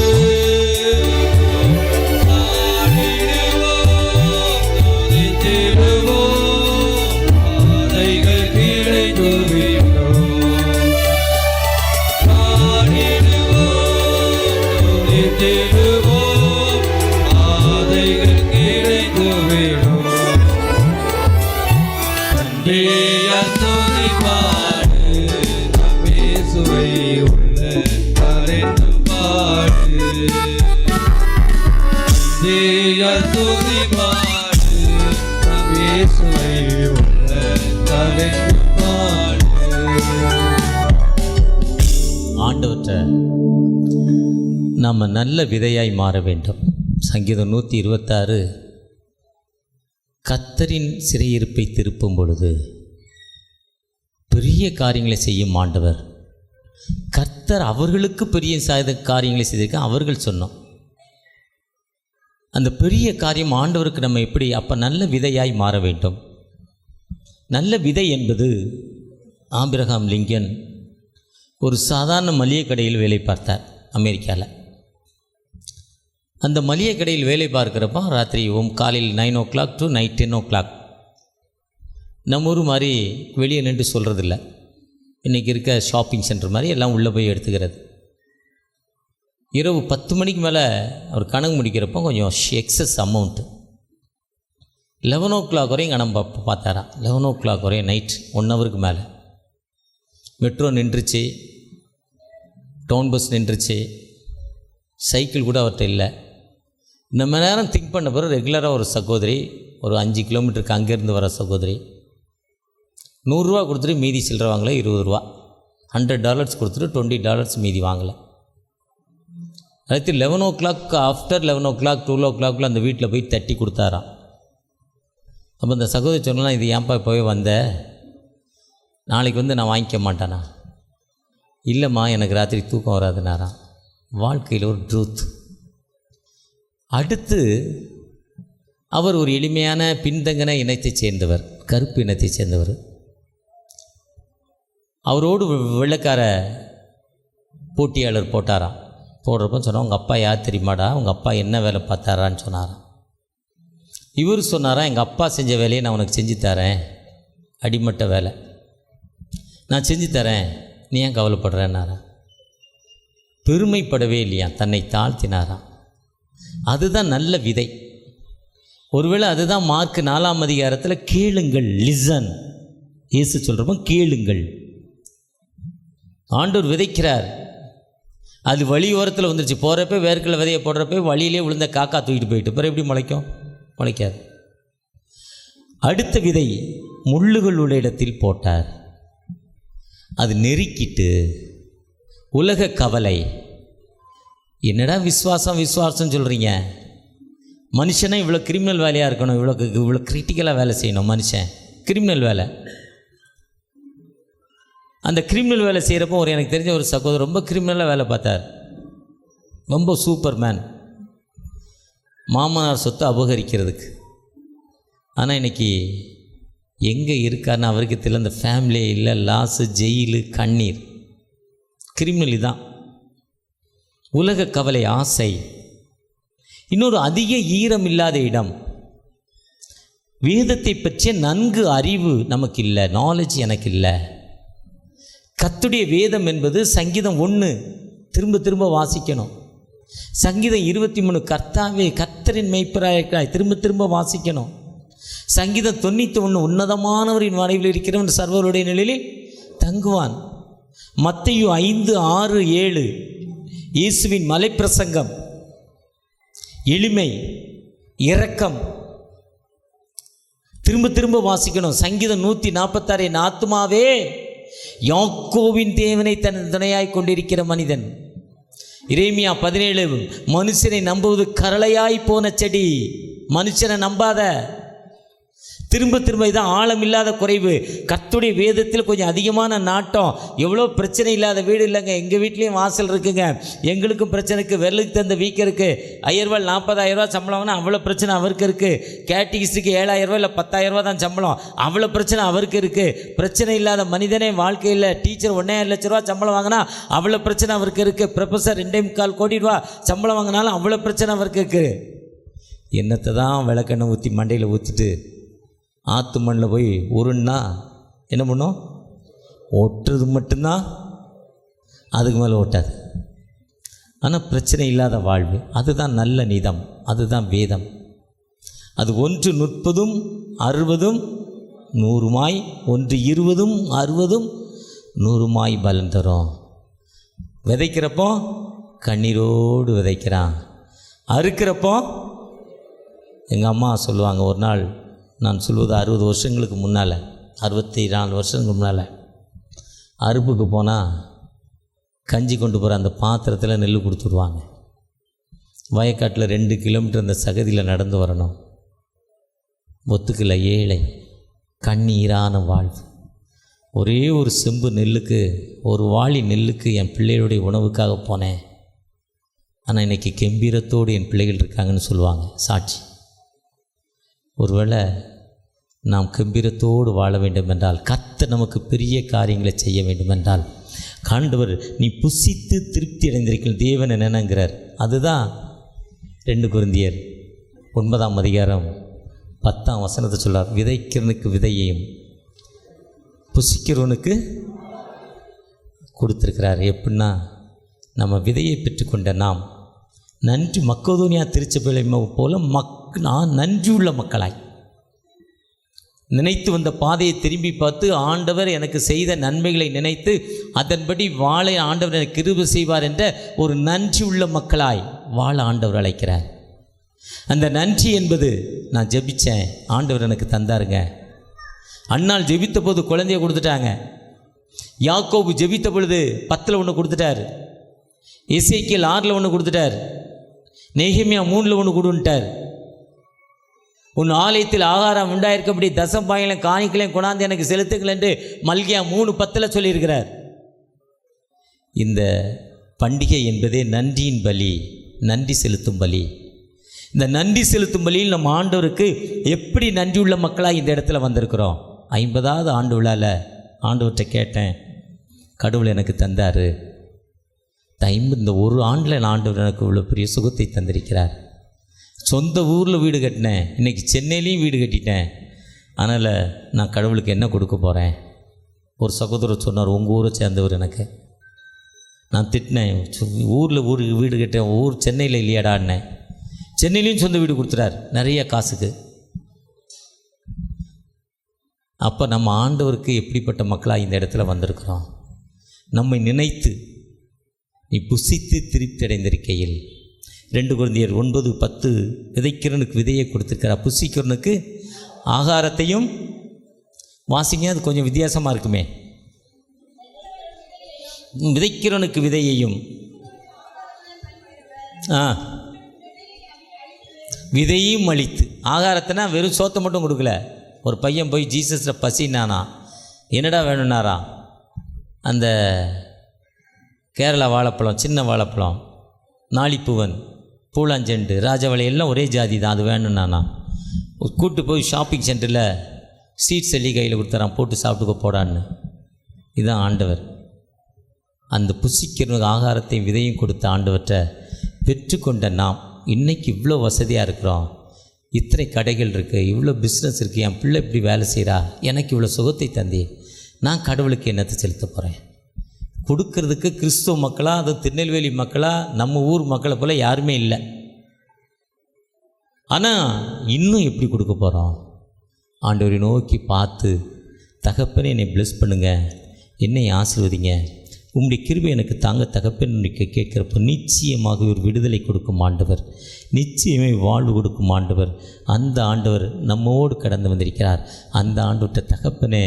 பாதைகள் கிடைத்து ஆண்டவற்றை நாம் நல்ல விதையாய் மாற வேண்டும். சங்கீதம் 126 கர்த்தரின் சிறையிருப்பை திருப்பும் பொழுது பெரிய காரியங்களை செய்யும் ஆண்டவர். கர்த்தர் அவர்களுக்கு பெரிய காரியங்களை செய்திருக்க அவர்கள் சொன்னோம். அந்த பெரிய காரியம் ஆண்டவருக்கு நம்ம எப்படி அப்போ நல்ல விதையாய் மாற வேண்டும். நல்ல விதை என்பது ஆபிரகாம் லிங்கன் ஒரு சாதாரண மளிகை கடையில் வேலை பார்த்தார் அமெரிக்காவில். அந்த மளிகை கடையில் வேலை பார்க்குறப்ப ராத்திரி காலையில் 9 o'clock to night 10 o'clock. நம்ம ஊர் மாதிரி வெளியே நின்று சொல்கிறதில்ல. இன்றைக்கி இருக்க ஷாப்பிங் சென்டர் மாதிரி எல்லாம் உள்ளே போய் எடுத்துக்கிறது. இரவு 10 மணிக்கு மேலே அவர் கணக்கு முடிக்கிறப்போ கொஞ்சம் எக்ஸஸ் அமௌண்ட்டு 11 o'clock வரையும் கணம் பார்த்தாராம். 11 o'clock வரையும் நைட் 1 hourக்கு மேலே. மெட்ரோ நின்றுச்சு, டவுன் பஸ் நின்றுச்சு, சைக்கிள் கூட அவர்கிட்ட இல்லை. இந்த மணி நேரம் திங்க் பண்ண பிறகு ரெகுலராக ஒரு சகோதரி ஒரு 5 கிலோமீட்டருக்கு அங்கேருந்து வர சகோதரி $100 கொடுத்துட்டு மீதி சில்லற வாங்கலை, $20. $100 கொடுத்துட்டு $20 மீதி வாங்கலை. அடுத்து 11 o'clock ஆஃப்டர் 11 o'clock 12 o'clock அந்த வீட்டில் போய் தட்டி கொடுத்தாராம். அப்போ இந்த சகோதரி சொன்னால், இது ஏன்ப்பா இப்போவே வந்த, நாளைக்கு நான் வாங்கிக்க மாட்டானா? இல்லைம்மா, எனக்கு ராத்திரி தூக்கம் வராதுனாராம். வாழ்க்கையில் ஒரு ட்ரூத். அடுத்து அவர் ஒரு எளிமையான பின்தங்கின இனத்தைச் சேர்ந்தவர், கருப்பு இனத்தைச் சேர்ந்தவர். அவரோடு வெள்ளைக்கார போட்டியாளர் போட்டாராம். போடுறப்போ சொன்னால், உங்கள் அப்பா யார் தெரியுமாடா, உங்கள் அப்பா என்ன வேலை பார்த்தாரான்னு சொன்னாராம். இவர் சொன்னாராம், எங்கள் அப்பா செஞ்ச வேலையை நான் உனக்கு செஞ்சு தரேன், அடிமட்ட வேலை நான் செஞ்சு தரேன், நீ ஏன் கவலைப்படுறேன்னாரா. பெருமைப்படவே இல்லையா, தன்னை தாழ்த்தினாராம். அதுதான் நல்ல விதை. ஒருவேளை அதுதான் மார்க் 4ஆம் அதிகாரத்தில் கேளுங்கள், லிசன், இயேசு சொல்கிறப்போ கேளுங்கள். ஆண்டவர் விதைக்கிறார், அது வழி ஓரத்தில் வந்துருச்சு. போகிறப்ப வேர்க்கடலை விதையை போடுறப்ப வழியிலே விழுந்த காக்கா தூக்கிட்டு போயிட்டு பிறகு எப்படி முளைக்கும்? முளைக்காது. அடுத்த விதை முள்ளுகள் உள்ள இடத்தில் போட்டார். அது நெருக்கிட்டு உலக கவலை. என்னடா விசுவாசம் விசுவாசம் சொல்கிறீங்க? மனுஷனா இவ்வளோ கிரிமினல் வேலையாக இருக்கணும், இவ்வளோ கிரிட்டிக்கலாக வேலை செய்யணும். மனுஷன் கிரிமினல் வேலை. அந்த கிரிமினல் வேலை செய்கிறப்போ எனக்கு தெரிஞ்ச ஒரு சகோதரர் ரொம்ப கிரிமினலாக வேலை பார்த்தார். ரொம்ப சூப்பர் மேன், மாமனார் சொத்தை அபகரிக்கிறதுக்கு. ஆனால் இன்றைக்கி எங்கே இருக்காருன்னு அவருக்கு தெரியல. அந்த ஃபேமிலியே இல்லை, லாஸு, ஜெயிலு, கண்ணீர். கிரிமினல் தான். உலக கவலை, ஆசை. இன்னொரு அதிக ஈரம் இல்லாத இடம். வேதத்தை பற்றிய நன்கு அறிவு நமக்கு இல்லை, நாலேஜ் எனக்கு இல்லை. கர்த்தருடைய வேதம் என்பது சங்கீதம் 1 திரும்ப திரும்ப வாசிக்கணும். சங்கீதம் 23 கர்த்தாவே கர்த்தரின் மெய்ப்பராய் இருக்கிறாய் திரும்ப திரும்ப வாசிக்கணும். சங்கீதம் 91 உன்னதமானவரின் வரைவில் இருக்கிறவன் சர்வருடைய நிலையில் தங்குவான். மத்தேயு 5, 6, 7 இயேசுவின் மலைப்பிரசங்கம், எளிமை, இரக்கம் திரும்ப திரும்ப வாசிக்கணும். சங்கீதம் 146 என் ஆத்துமாவே யாக்கோபின் தேவனை தன் துணையாய் கொண்டிருக்கிற மனிதன். எரேமியா 17 மனுஷனை நம்புவது கரளையாய் போன செடி. மனுஷனை நம்பாத. திரும்ப திரும்ப இதான் ஆழம் இல்லாத குறைவு. கர்த்தருடைய வேதத்தில் கொஞ்சம் அதிகமான நாட்டம். எவ்வளோ பிரச்சனை இல்லாத வீடு இல்லைங்க. எங்கள் வீட்லேயும் வாசல் இருக்குங்க. எங்களுக்கும் பிரச்சனை இருக்குது. வெள்ளுக்கு தந்த வீக்கம் இருக்குது. 5000 ரூபா 40,000 ரூபா சம்பளம் வாங்கினா அவ்வளோ பிரச்சனை அவருக்கு இருக்குது. கேட்டகிஸ்டுக்கு 7000 ரூபா இல்லை 10,000 ரூபா தான் சம்பளம், அவ்வளோ பிரச்சனை அவருக்கு இருக்குது. பிரச்சனை இல்லாத மனிதனே வாழ்க்கையில். டீச்சர் 1.5 லட்ச ரூபா சம்பளம் வாங்கினா அவ்வளோ பிரச்சனை அவருக்கு இருக்குது. ப்ரொஃபஸர் 2.25 கோடி ரூபா சம்பளம் வாங்கினாலும் அவ்வளோ பிரச்சனை அவருக்கு இருக்குது. என்னத்தை தான் விளக்கெண்ணெய் ஊற்றி மண்டையில் ஊற்றிட்டு ஆற்று மண்ணில் போய் உருன்னா என்ன பண்ணும்? ஓட்டுறது மட்டும்தான், அதுக்கு மேலே ஓட்டாது. ஆனால் பிரச்சனை இல்லாத வாழ்வு, அதுதான் நல்ல நிதம், அதுதான் வேதம். அது 1 30 60 100 1 20 60 100 பலன் தரும். விதைக்கிறப்போ கண்ணீரோடு விதைக்கிறான், அறுக்கிறப்போ. எங்கள் அம்மா சொல்லுவாங்க, ஒரு நாள் நான் சொல்வது 60 வருஷங்களுக்கு முன்னால், 64 வருஷங்களுக்கு முன்னால் அறுப்புக்கு போனால் கஞ்சி கொண்டு போகிற அந்த பாத்திரத்தில் நெல் கொடுத்துடுவாங்க. வயக்காட்டில் 2 கிலோமீட்டர் அந்த சகதியில் நடந்து வரணும். ஒத்துக்கல, ஏழை, கண்ணீரான வாழ்வு. ஒரே ஒரு செம்பு நெல்லுக்கு, ஒரு வாளி நெல்லுக்கு என் பிள்ளைகளுடைய உணவுக்காக போனேன். ஆனால் இன்றைக்கி கம்பீரத்தோடு என் பிள்ளைகள் இருக்காங்கன்னு சொல்லுவாங்க சாட்சி. ஒருவேளை நாம் கம்பீரத்தோடு வாழ வேண்டும் என்றால், கர்த்தர் நமக்கு பெரிய காரியங்களை செய்ய வேண்டும் என்றால், ஆண்டவர் நீ புசித்து திருப்தி அடைந்திருக்கிற தேவன் என்னங்கிறார். அதுதான் 2 கொரிந்தியர் 9ஆம் அதிகாரம் 10ஆம் வசனத்தை சொல்லார். விதைக்கிறவனுக்கு விதையையும் புசிக்கிறவனுக்கு கொடுத்துருக்கிறார். எப்படின்னா, நம்ம விதையை பெற்றுக்கொண்ட நாம் நன்றி மக்கதோனியா திருச்சபை போல நான் நன்றியுள்ள மக்களாய் நினைத்து வந்த பாதையை திரும்பி பார்த்து, ஆண்டவர் எனக்கு செய்த நன்மைகளை நினைத்து அதன்படி வாழ ஆண்டவர் எனக்கு கிருபை செய்வார் என்ற ஒரு நன்றி உள்ள மக்களாய் வாழ ஆண்டவர் அழைக்கிறார். அந்த நன்றி என்பது, நான் ஜெபித்தேன், ஆண்டவர் எனக்கு தந்தாருங்க. அன்னாள் ஜெபித்த போது குழந்தைய கொடுத்துட்டாங்க. யாக்கோபு ஜெபித்த பொழுது 10ல் 1 கொடுத்துட்டார். எசேக்கியேல் 6ல் 1 கொடுத்துட்டார். நெகேமியா 3ல் 1 கொடுன்ட்டார். உன் ஆலயத்தில் ஆகாரம் உண்டாயிருக்கப்படி தசம்பாயங்களையும் காணிக்களையும் கொண்டாந்து எனக்கு செலுத்துங்கள் என்று மல்கியா 3:10 சொல்லியிருக்கிறார். இந்த பண்டிகை என்பதே நன்றியின் பலி, நன்றி செலுத்தும் பலி. இந்த நன்றி செலுத்தும் பலியில் நம்ம ஆண்டவருக்கு எப்படி நன்றியுள்ள மக்களாக இந்த இடத்துல வந்திருக்கிறோம். 50வது ஆண்டு விழாவில் ஆண்டவர்கிட்ட கேட்டேன், கடவுள் எனக்கு தந்தார். இந்த ஒரு ஆண்டில் ஆண்டவர் எனக்கு இவ்வளோ பெரிய சுகத்தை தந்திருக்கிறார். சொந்த ஊரில் வீடு கட்டினேன், இன்றைக்கி சென்னையிலையும் வீடு கட்டிட்டேன். அதனால் நான் கடவுளுக்கு என்ன கொடுக்க போகிறேன்? ஒரு சகோதரர் சொன்னார், உங்கள் ஊரை சேர்ந்தவர். எனக்கு நான் திட்டினேன், ஊருக்கு வீடு கட்டேன், ஊர் சென்னையில் இல்லையாடான்னேன். சென்னையிலையும் சொந்த வீடு கொடுத்துட்டார் நிறைய காசுக்கு. அப்போ நம்ம ஆண்டவருக்கு எப்படிப்பட்ட மக்களாக இந்த இடத்துல வந்திருக்கிறோம்? நம்மை நினைத்து நீ புசித்து திருப்தி அடைந்திருக்கையில் 2 கொரிந்தியர் 9:10 விதைக்கிறவனுக்கு விதையை கொடுத்துருக்கிறார், புசிக்கிறவனுக்கு ஆகாரத்தையும். வாசிங்க, அது கொஞ்சம் வித்தியாசமாக இருக்குமே. விதைக்கிறவனுக்கு விதையையும், விதையும் அளித்து. ஆகாரத்தைனா வெறும் சோத்தை மட்டும் கொடுக்கல. ஒரு பையன் போய் ஜீசஸில் பசினானா, என்னடா வேணும்னாரா? அந்த கேரளா வாழைப்பழம், சின்ன வாழைப்பழம், நாளிப்பூவன், பூலாஞ்செண்டு, ராஜவளை எல்லாம் ஒரே ஜாதி தான், அது வேணும்னானா. கூட்டு போய் ஷாப்பிங் சென்டரில் சீட்ஸ் எல்லி கையில் கொடுத்துறான், போட்டு சாப்பிட்டுக்க போடான்னு. இதுதான் ஆண்டவர். அந்த புசிக்கிற ஆகாரத்தை விதையும் கொடுத்த ஆண்டவற்றை பெற்றுக்கொண்ட நாம் இன்றைக்கி இவ்வளோ வசதியாக இருக்கிறோம். இத்தனை கடைகள் இருக்குது, இவ்வளோ பிஸ்னஸ் இருக்குது, என் பிள்ளை இப்படி வேலை செய்கிறா, எனக்கு இவ்வளோ சுகத்தை தந்தி, நான் கடவுளுக்கு என்னத்தை செலுத்த போகிறேன்? கொடுக்கறதுக்கு கிறிஸ்துவ மக்களாக, அது திருநெல்வேலி மக்களாக, நம்ம ஊர் மக்களை போல் யாருமே இல்லை. ஆனால் இன்னும் எப்படி கொடுக்க போகிறோம்? ஆண்டவரை நோக்கி பார்த்து, தகப்பனே என்னை ப்ளெஸ் பண்ணுங்கள், என்னை ஆசீர்வதிங்க, உங்களுடைய கிருபை எனக்கு தாங்க தகப்பன் கேட்குறப்போ நிச்சயமாக ஒரு விடுதலை கொடுக்கும் ஆண்டவர், நிச்சயமே வாழ்வு கொடுக்கும் ஆண்டவர். அந்த ஆண்டவர் நம்மோடு கடந்து வந்திருக்கிறார். அந்த ஆண்டவர்கிட்ட தகப்பனே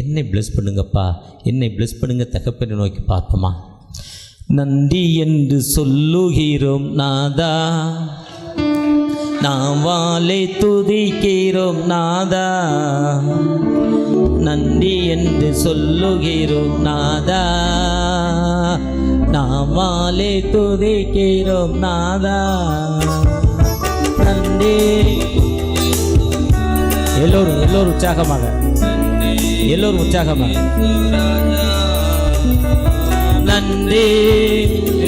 என்னை ப்ளெஸ் பண்ணுங்கப்பா, என்னை ப்ளெஸ் பண்ணுங்க தகப்பனை நோக்கி பார்ப்போமா? நன்றி என்று சொல்லுகிறோம் நாதா, நாம் வாழை துதிக்கிறோம் நாதா, நன்றி என்று சொல்லுகிறோம் நாதா, நாம் வாழை துதிக்கிறோம் நாதா, நன்றி. எல்லோரும் உற்சாகமாக, எல்லோரும் உற்சாகமாக. நன்றி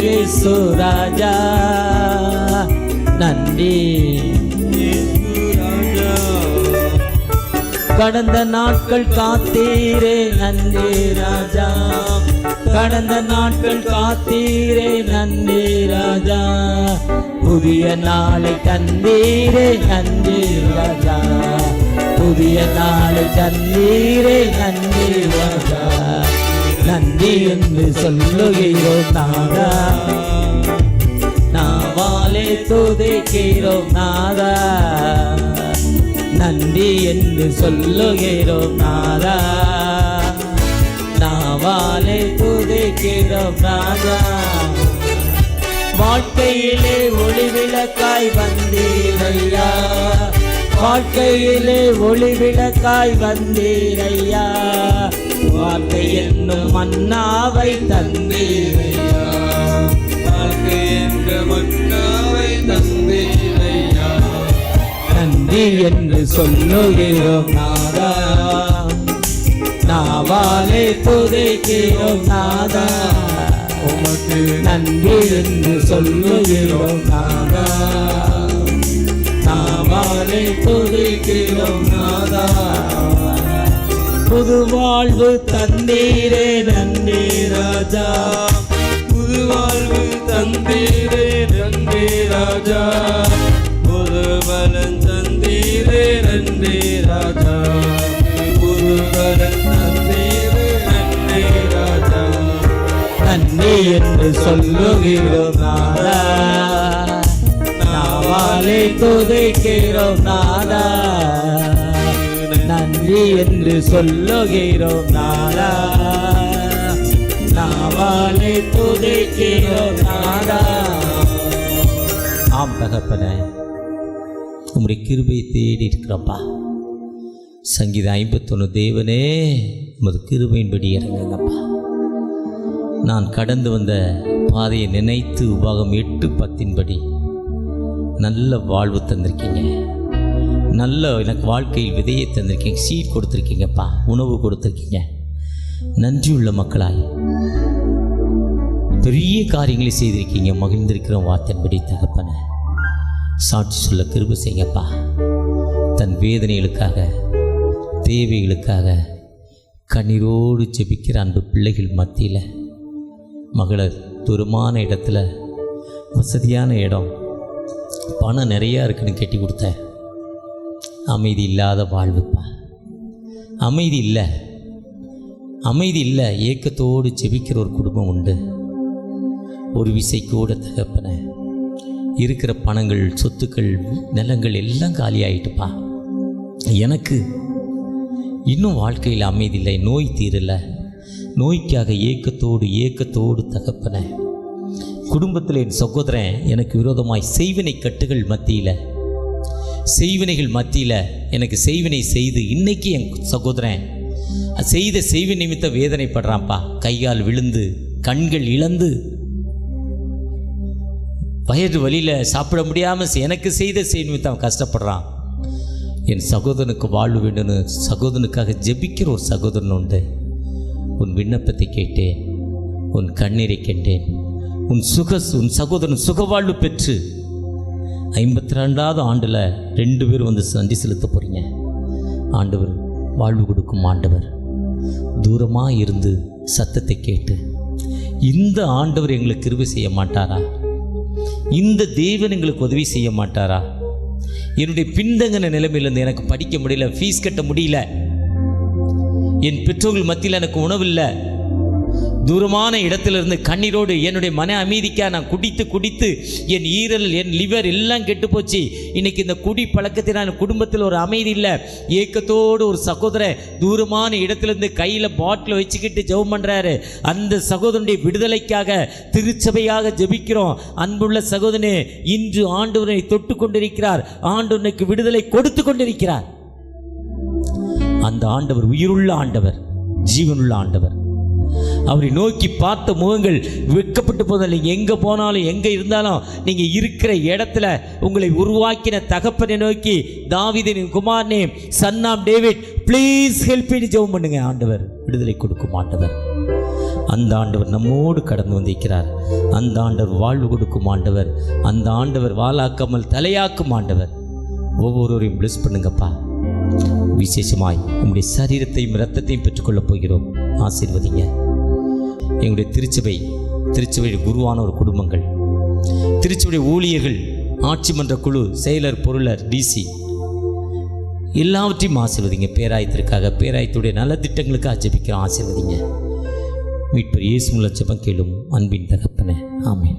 இயேசு ராஜா, நன்றி. கடந்த நாட்கள் காத்தீரே நன்றி ராஜா, கடந்த நாட்கள் காத்தீரே நன்றி ராஜா, புதிய நாளை தந்தீரே நன்றி ராஜா, புதிய நாளை தந்தீரே நன்றி ராஜா, நன்றி என்று சொல்லுகிறோம் நாதா, நாவாலே துதிக்கிறோம் நாதா, நன்றி என்று சொல்லுகிறோம் நாதா, நாவாலே துதிக்கிறோம் நாதா. வாழ்க்கையிலே ஒளிவிளக்காய் வந்தீரையா, வாழ்க்கையிலே ஒளிவிளக்காய் வந்தீரையா, வாழ்க்கை என்னும் மன்னாவை தந்தீரையா, வாழ்க்கை என்ற மன்னாவை தந்தீரையா, நன்றி என்று சொல்லுகிறோம் நாதா, நாவாலே துதிக்கிறோம் நாதா, உமக்கு நன்றி என்று சொல்லுகிறோம் நாதா, நாவாலே துதிக்கிறோம் நாதா. புது வாழ்வு தந்தீரே நன்றி ராஜா, புது வாழ்வு தந்தீரே நன்றி ராஜா, புது பலன் தந்தீரே நன்றி ராஜா, புது பலன் தந்தீரே நன்றி ராஜா, நன்றி என்று சொல்லுகிறோம் நாதா, நாவாலே துதிக்கிறோம் நாதா, நன்றி என்று சொல்லுகிறோம் நாதா, நாவாலே துதிக்கிறோம் நாதா. ஆம் தகப்பனே, உம்முடைய கிருபையை தேடி இருக்கிறப்பா. சங்கீதம் 51, தேவனே உமது கிருபையின்படி இறங்குங்கப்பா. நான் கடந்து வந்த பாதையை நினைத்து உபாகம் 8:10 நல்ல வாழ்வு தந்திருக்கீங்க, நல்ல எனக்கு வாழ்க்கையில் விதையை தந்திருக்கீங்க, சீட் கொடுத்துருக்கீங்கப்பா, உணவு கொடுத்துருக்கீங்க. நன்றியுள்ள மக்களாய் பெரிய காரியங்களை செய்திருக்கீங்க. மகிழ்ந்திருக்கிற வார்த்தையின்படி தகப்பனை சாட்சி சொல்ல கிருபை செய்யுங்கப்பா. தன் வேதனைகளுக்காக தேவைகளுக்காக கண்ணீரோடு ஜெபிக்கிற அன்பு பிள்ளைகள் மத்தியில் மகளை தூரமான இடத்துல வசதியான இடம், பணம் நிறையா இருக்குன்னு கட்டி கொடுத்தேன். அமைதி இல்லாத வாழ்வுப்பா, அமைதி இல்லை, ஏக்கத்தோடு ஜெபிக்கிற ஒரு குடும்பம் உண்டு. ஒரு விசைக்கூட தகப்பனை இருக்கிற பணங்கள், சொத்துக்கள், நிலங்கள் எல்லாம் காலியாயிட்டுப்பா. எனக்கு இன்னும் வாழ்க்கையில் அமைதி இல்லை, நோய் தீரலை, நோய்க்காக ஏக்கத்தோடு தகப்பனை குடும்பத்தில் என் சகோதரன் எனக்கு விரோதமாய் செய்வினைகள் மத்தியில் எனக்கு செய்வினை செய்து இன்னைக்கு என் சகோதரன் செய்த செய்வினை நிமித்த வேதனைப்படுறான்ப்பா. கைகால் விழுந்து கண்கள் இழந்து வயிறு வழியில் சாப்பிட முடியாமல் எனக்கு செய்த செய் நிமித்தம் அவன் கஷ்டப்படுறான். என் சகோதரனுக்கு வாழ்வு வேண்டும்னு சகோதரனுக்காக ஜெபிக்கிற ஒரு சகோதரன் உண்டு. உன் விண்ணப்பத்தை கேட்டேன், உன் கண்ணீரை கேட்டேன். உன் சகோதரன் சுகவாழ்வு பெற்று 52வது ஆண்டில் 2 பேர் வந்து நன்றி செலுத்த போகிறீங்க. ஆண்டவர் வாழ்வு கொடுக்கும் ஆண்டவர். தூரமாக இருந்து சத்தத்தை கேட்டு இந்த ஆண்டவர் எங்களுக்கு கிருபை செய்ய மாட்டாரா? இந்த தேவன் எங்களுக்கு உதவி செய்ய மாட்டாரா? என்னுடைய பின்தங்கின நிலைமையிலேருந்து எனக்கு படிக்க முடியல, ஃபீஸ் கட்ட முடியல, என் பெற்றோர்கள் மத்தியில் எனக்கு உணவில்லை, தூரமான இடத்திலிருந்து கண்ணீரோடு என்னுடைய மன அமைதிக்காக நான் குடித்து என் ஈரல் என் லிவர் எல்லாம் கெட்டு போச்சு. இன்னைக்கு இந்த குடி பழக்கத்தினால் குடும்பத்தில் ஒரு அமைதி இல்லை. ஏக்கத்தோடு ஒரு சகோதரர் தூரமான இடத்திலிருந்து கையில் பாட்டில் வச்சுக்கிட்டு ஜெபம் பண்ணுறாரு. அந்த சகோதரனுடைய விடுதலைக்காக திருச்சபையாக ஜெபிக்கிறோம். அன்புள்ள சகோதரனே, இன்று ஆண்டவரை தொட்டு கொண்டிருக்கிறார். ஆண்டவனுக்கு விடுதலை கொடுத்து கொண்டிருக்கிறார். அந்த ஆண்டவர் உயிருள்ள ஆண்டவர், ஜீவனுள்ள ஆண்டவர். அவரை நோக்கி பார்த்த முகங்கள் வெட்கப்பட்டு போதால். நீங்கள் எங்கே போனாலும் எங்கே இருந்தாலும் நீங்கள் இருக்கிற இடத்துல உங்களை உருவாக்கின தகப்பனை நோக்கி, தாவீதின் குமாரனே, son of David, please help me ஜெபம் பண்ணுங்க. ஆண்டவர் விடுதலை கொடுக்கும் ஆண்டவர். அந்த ஆண்டவர் நம்மோடு கடந்து வந்திருக்கிறார். அந்த ஆண்டவர் வாழ்வு கொடுக்கும் ஆண்டவர். அந்த ஆண்டவர் வாளாக்காமல் தலையாக்கும் ஆண்டவர். ஒவ்வொருவரையும் பிளஸ் பண்ணுங்கப்பா. விசேஷமாய் உங்களுடைய சரீரத்தையும் இரத்தத்தையும் பெற்றுக்கொள்ளப் போகிறோம். ஆசீர்வதிங்க. எங்களுடைய திருச்சபையுடைய குருவான ஒரு குடும்பங்கள், திருச்சபையுடைய ஊழியர்கள், ஆட்சி மன்ற குழு, செயலர், பொருளர், டிசி எல்லாவற்றையும் ஆசீர்வதிங்க. பேராயத்திற்காக, பேராயத்துடைய நல்ல திட்டங்களுக்காக ஜெபிக்கிறோம். ஆசீர்வதிங்க. மீட்பர் இயேசு மூலம் ஜெபம் கேளும் அன்பின் தகப்பனே. ஆமென்.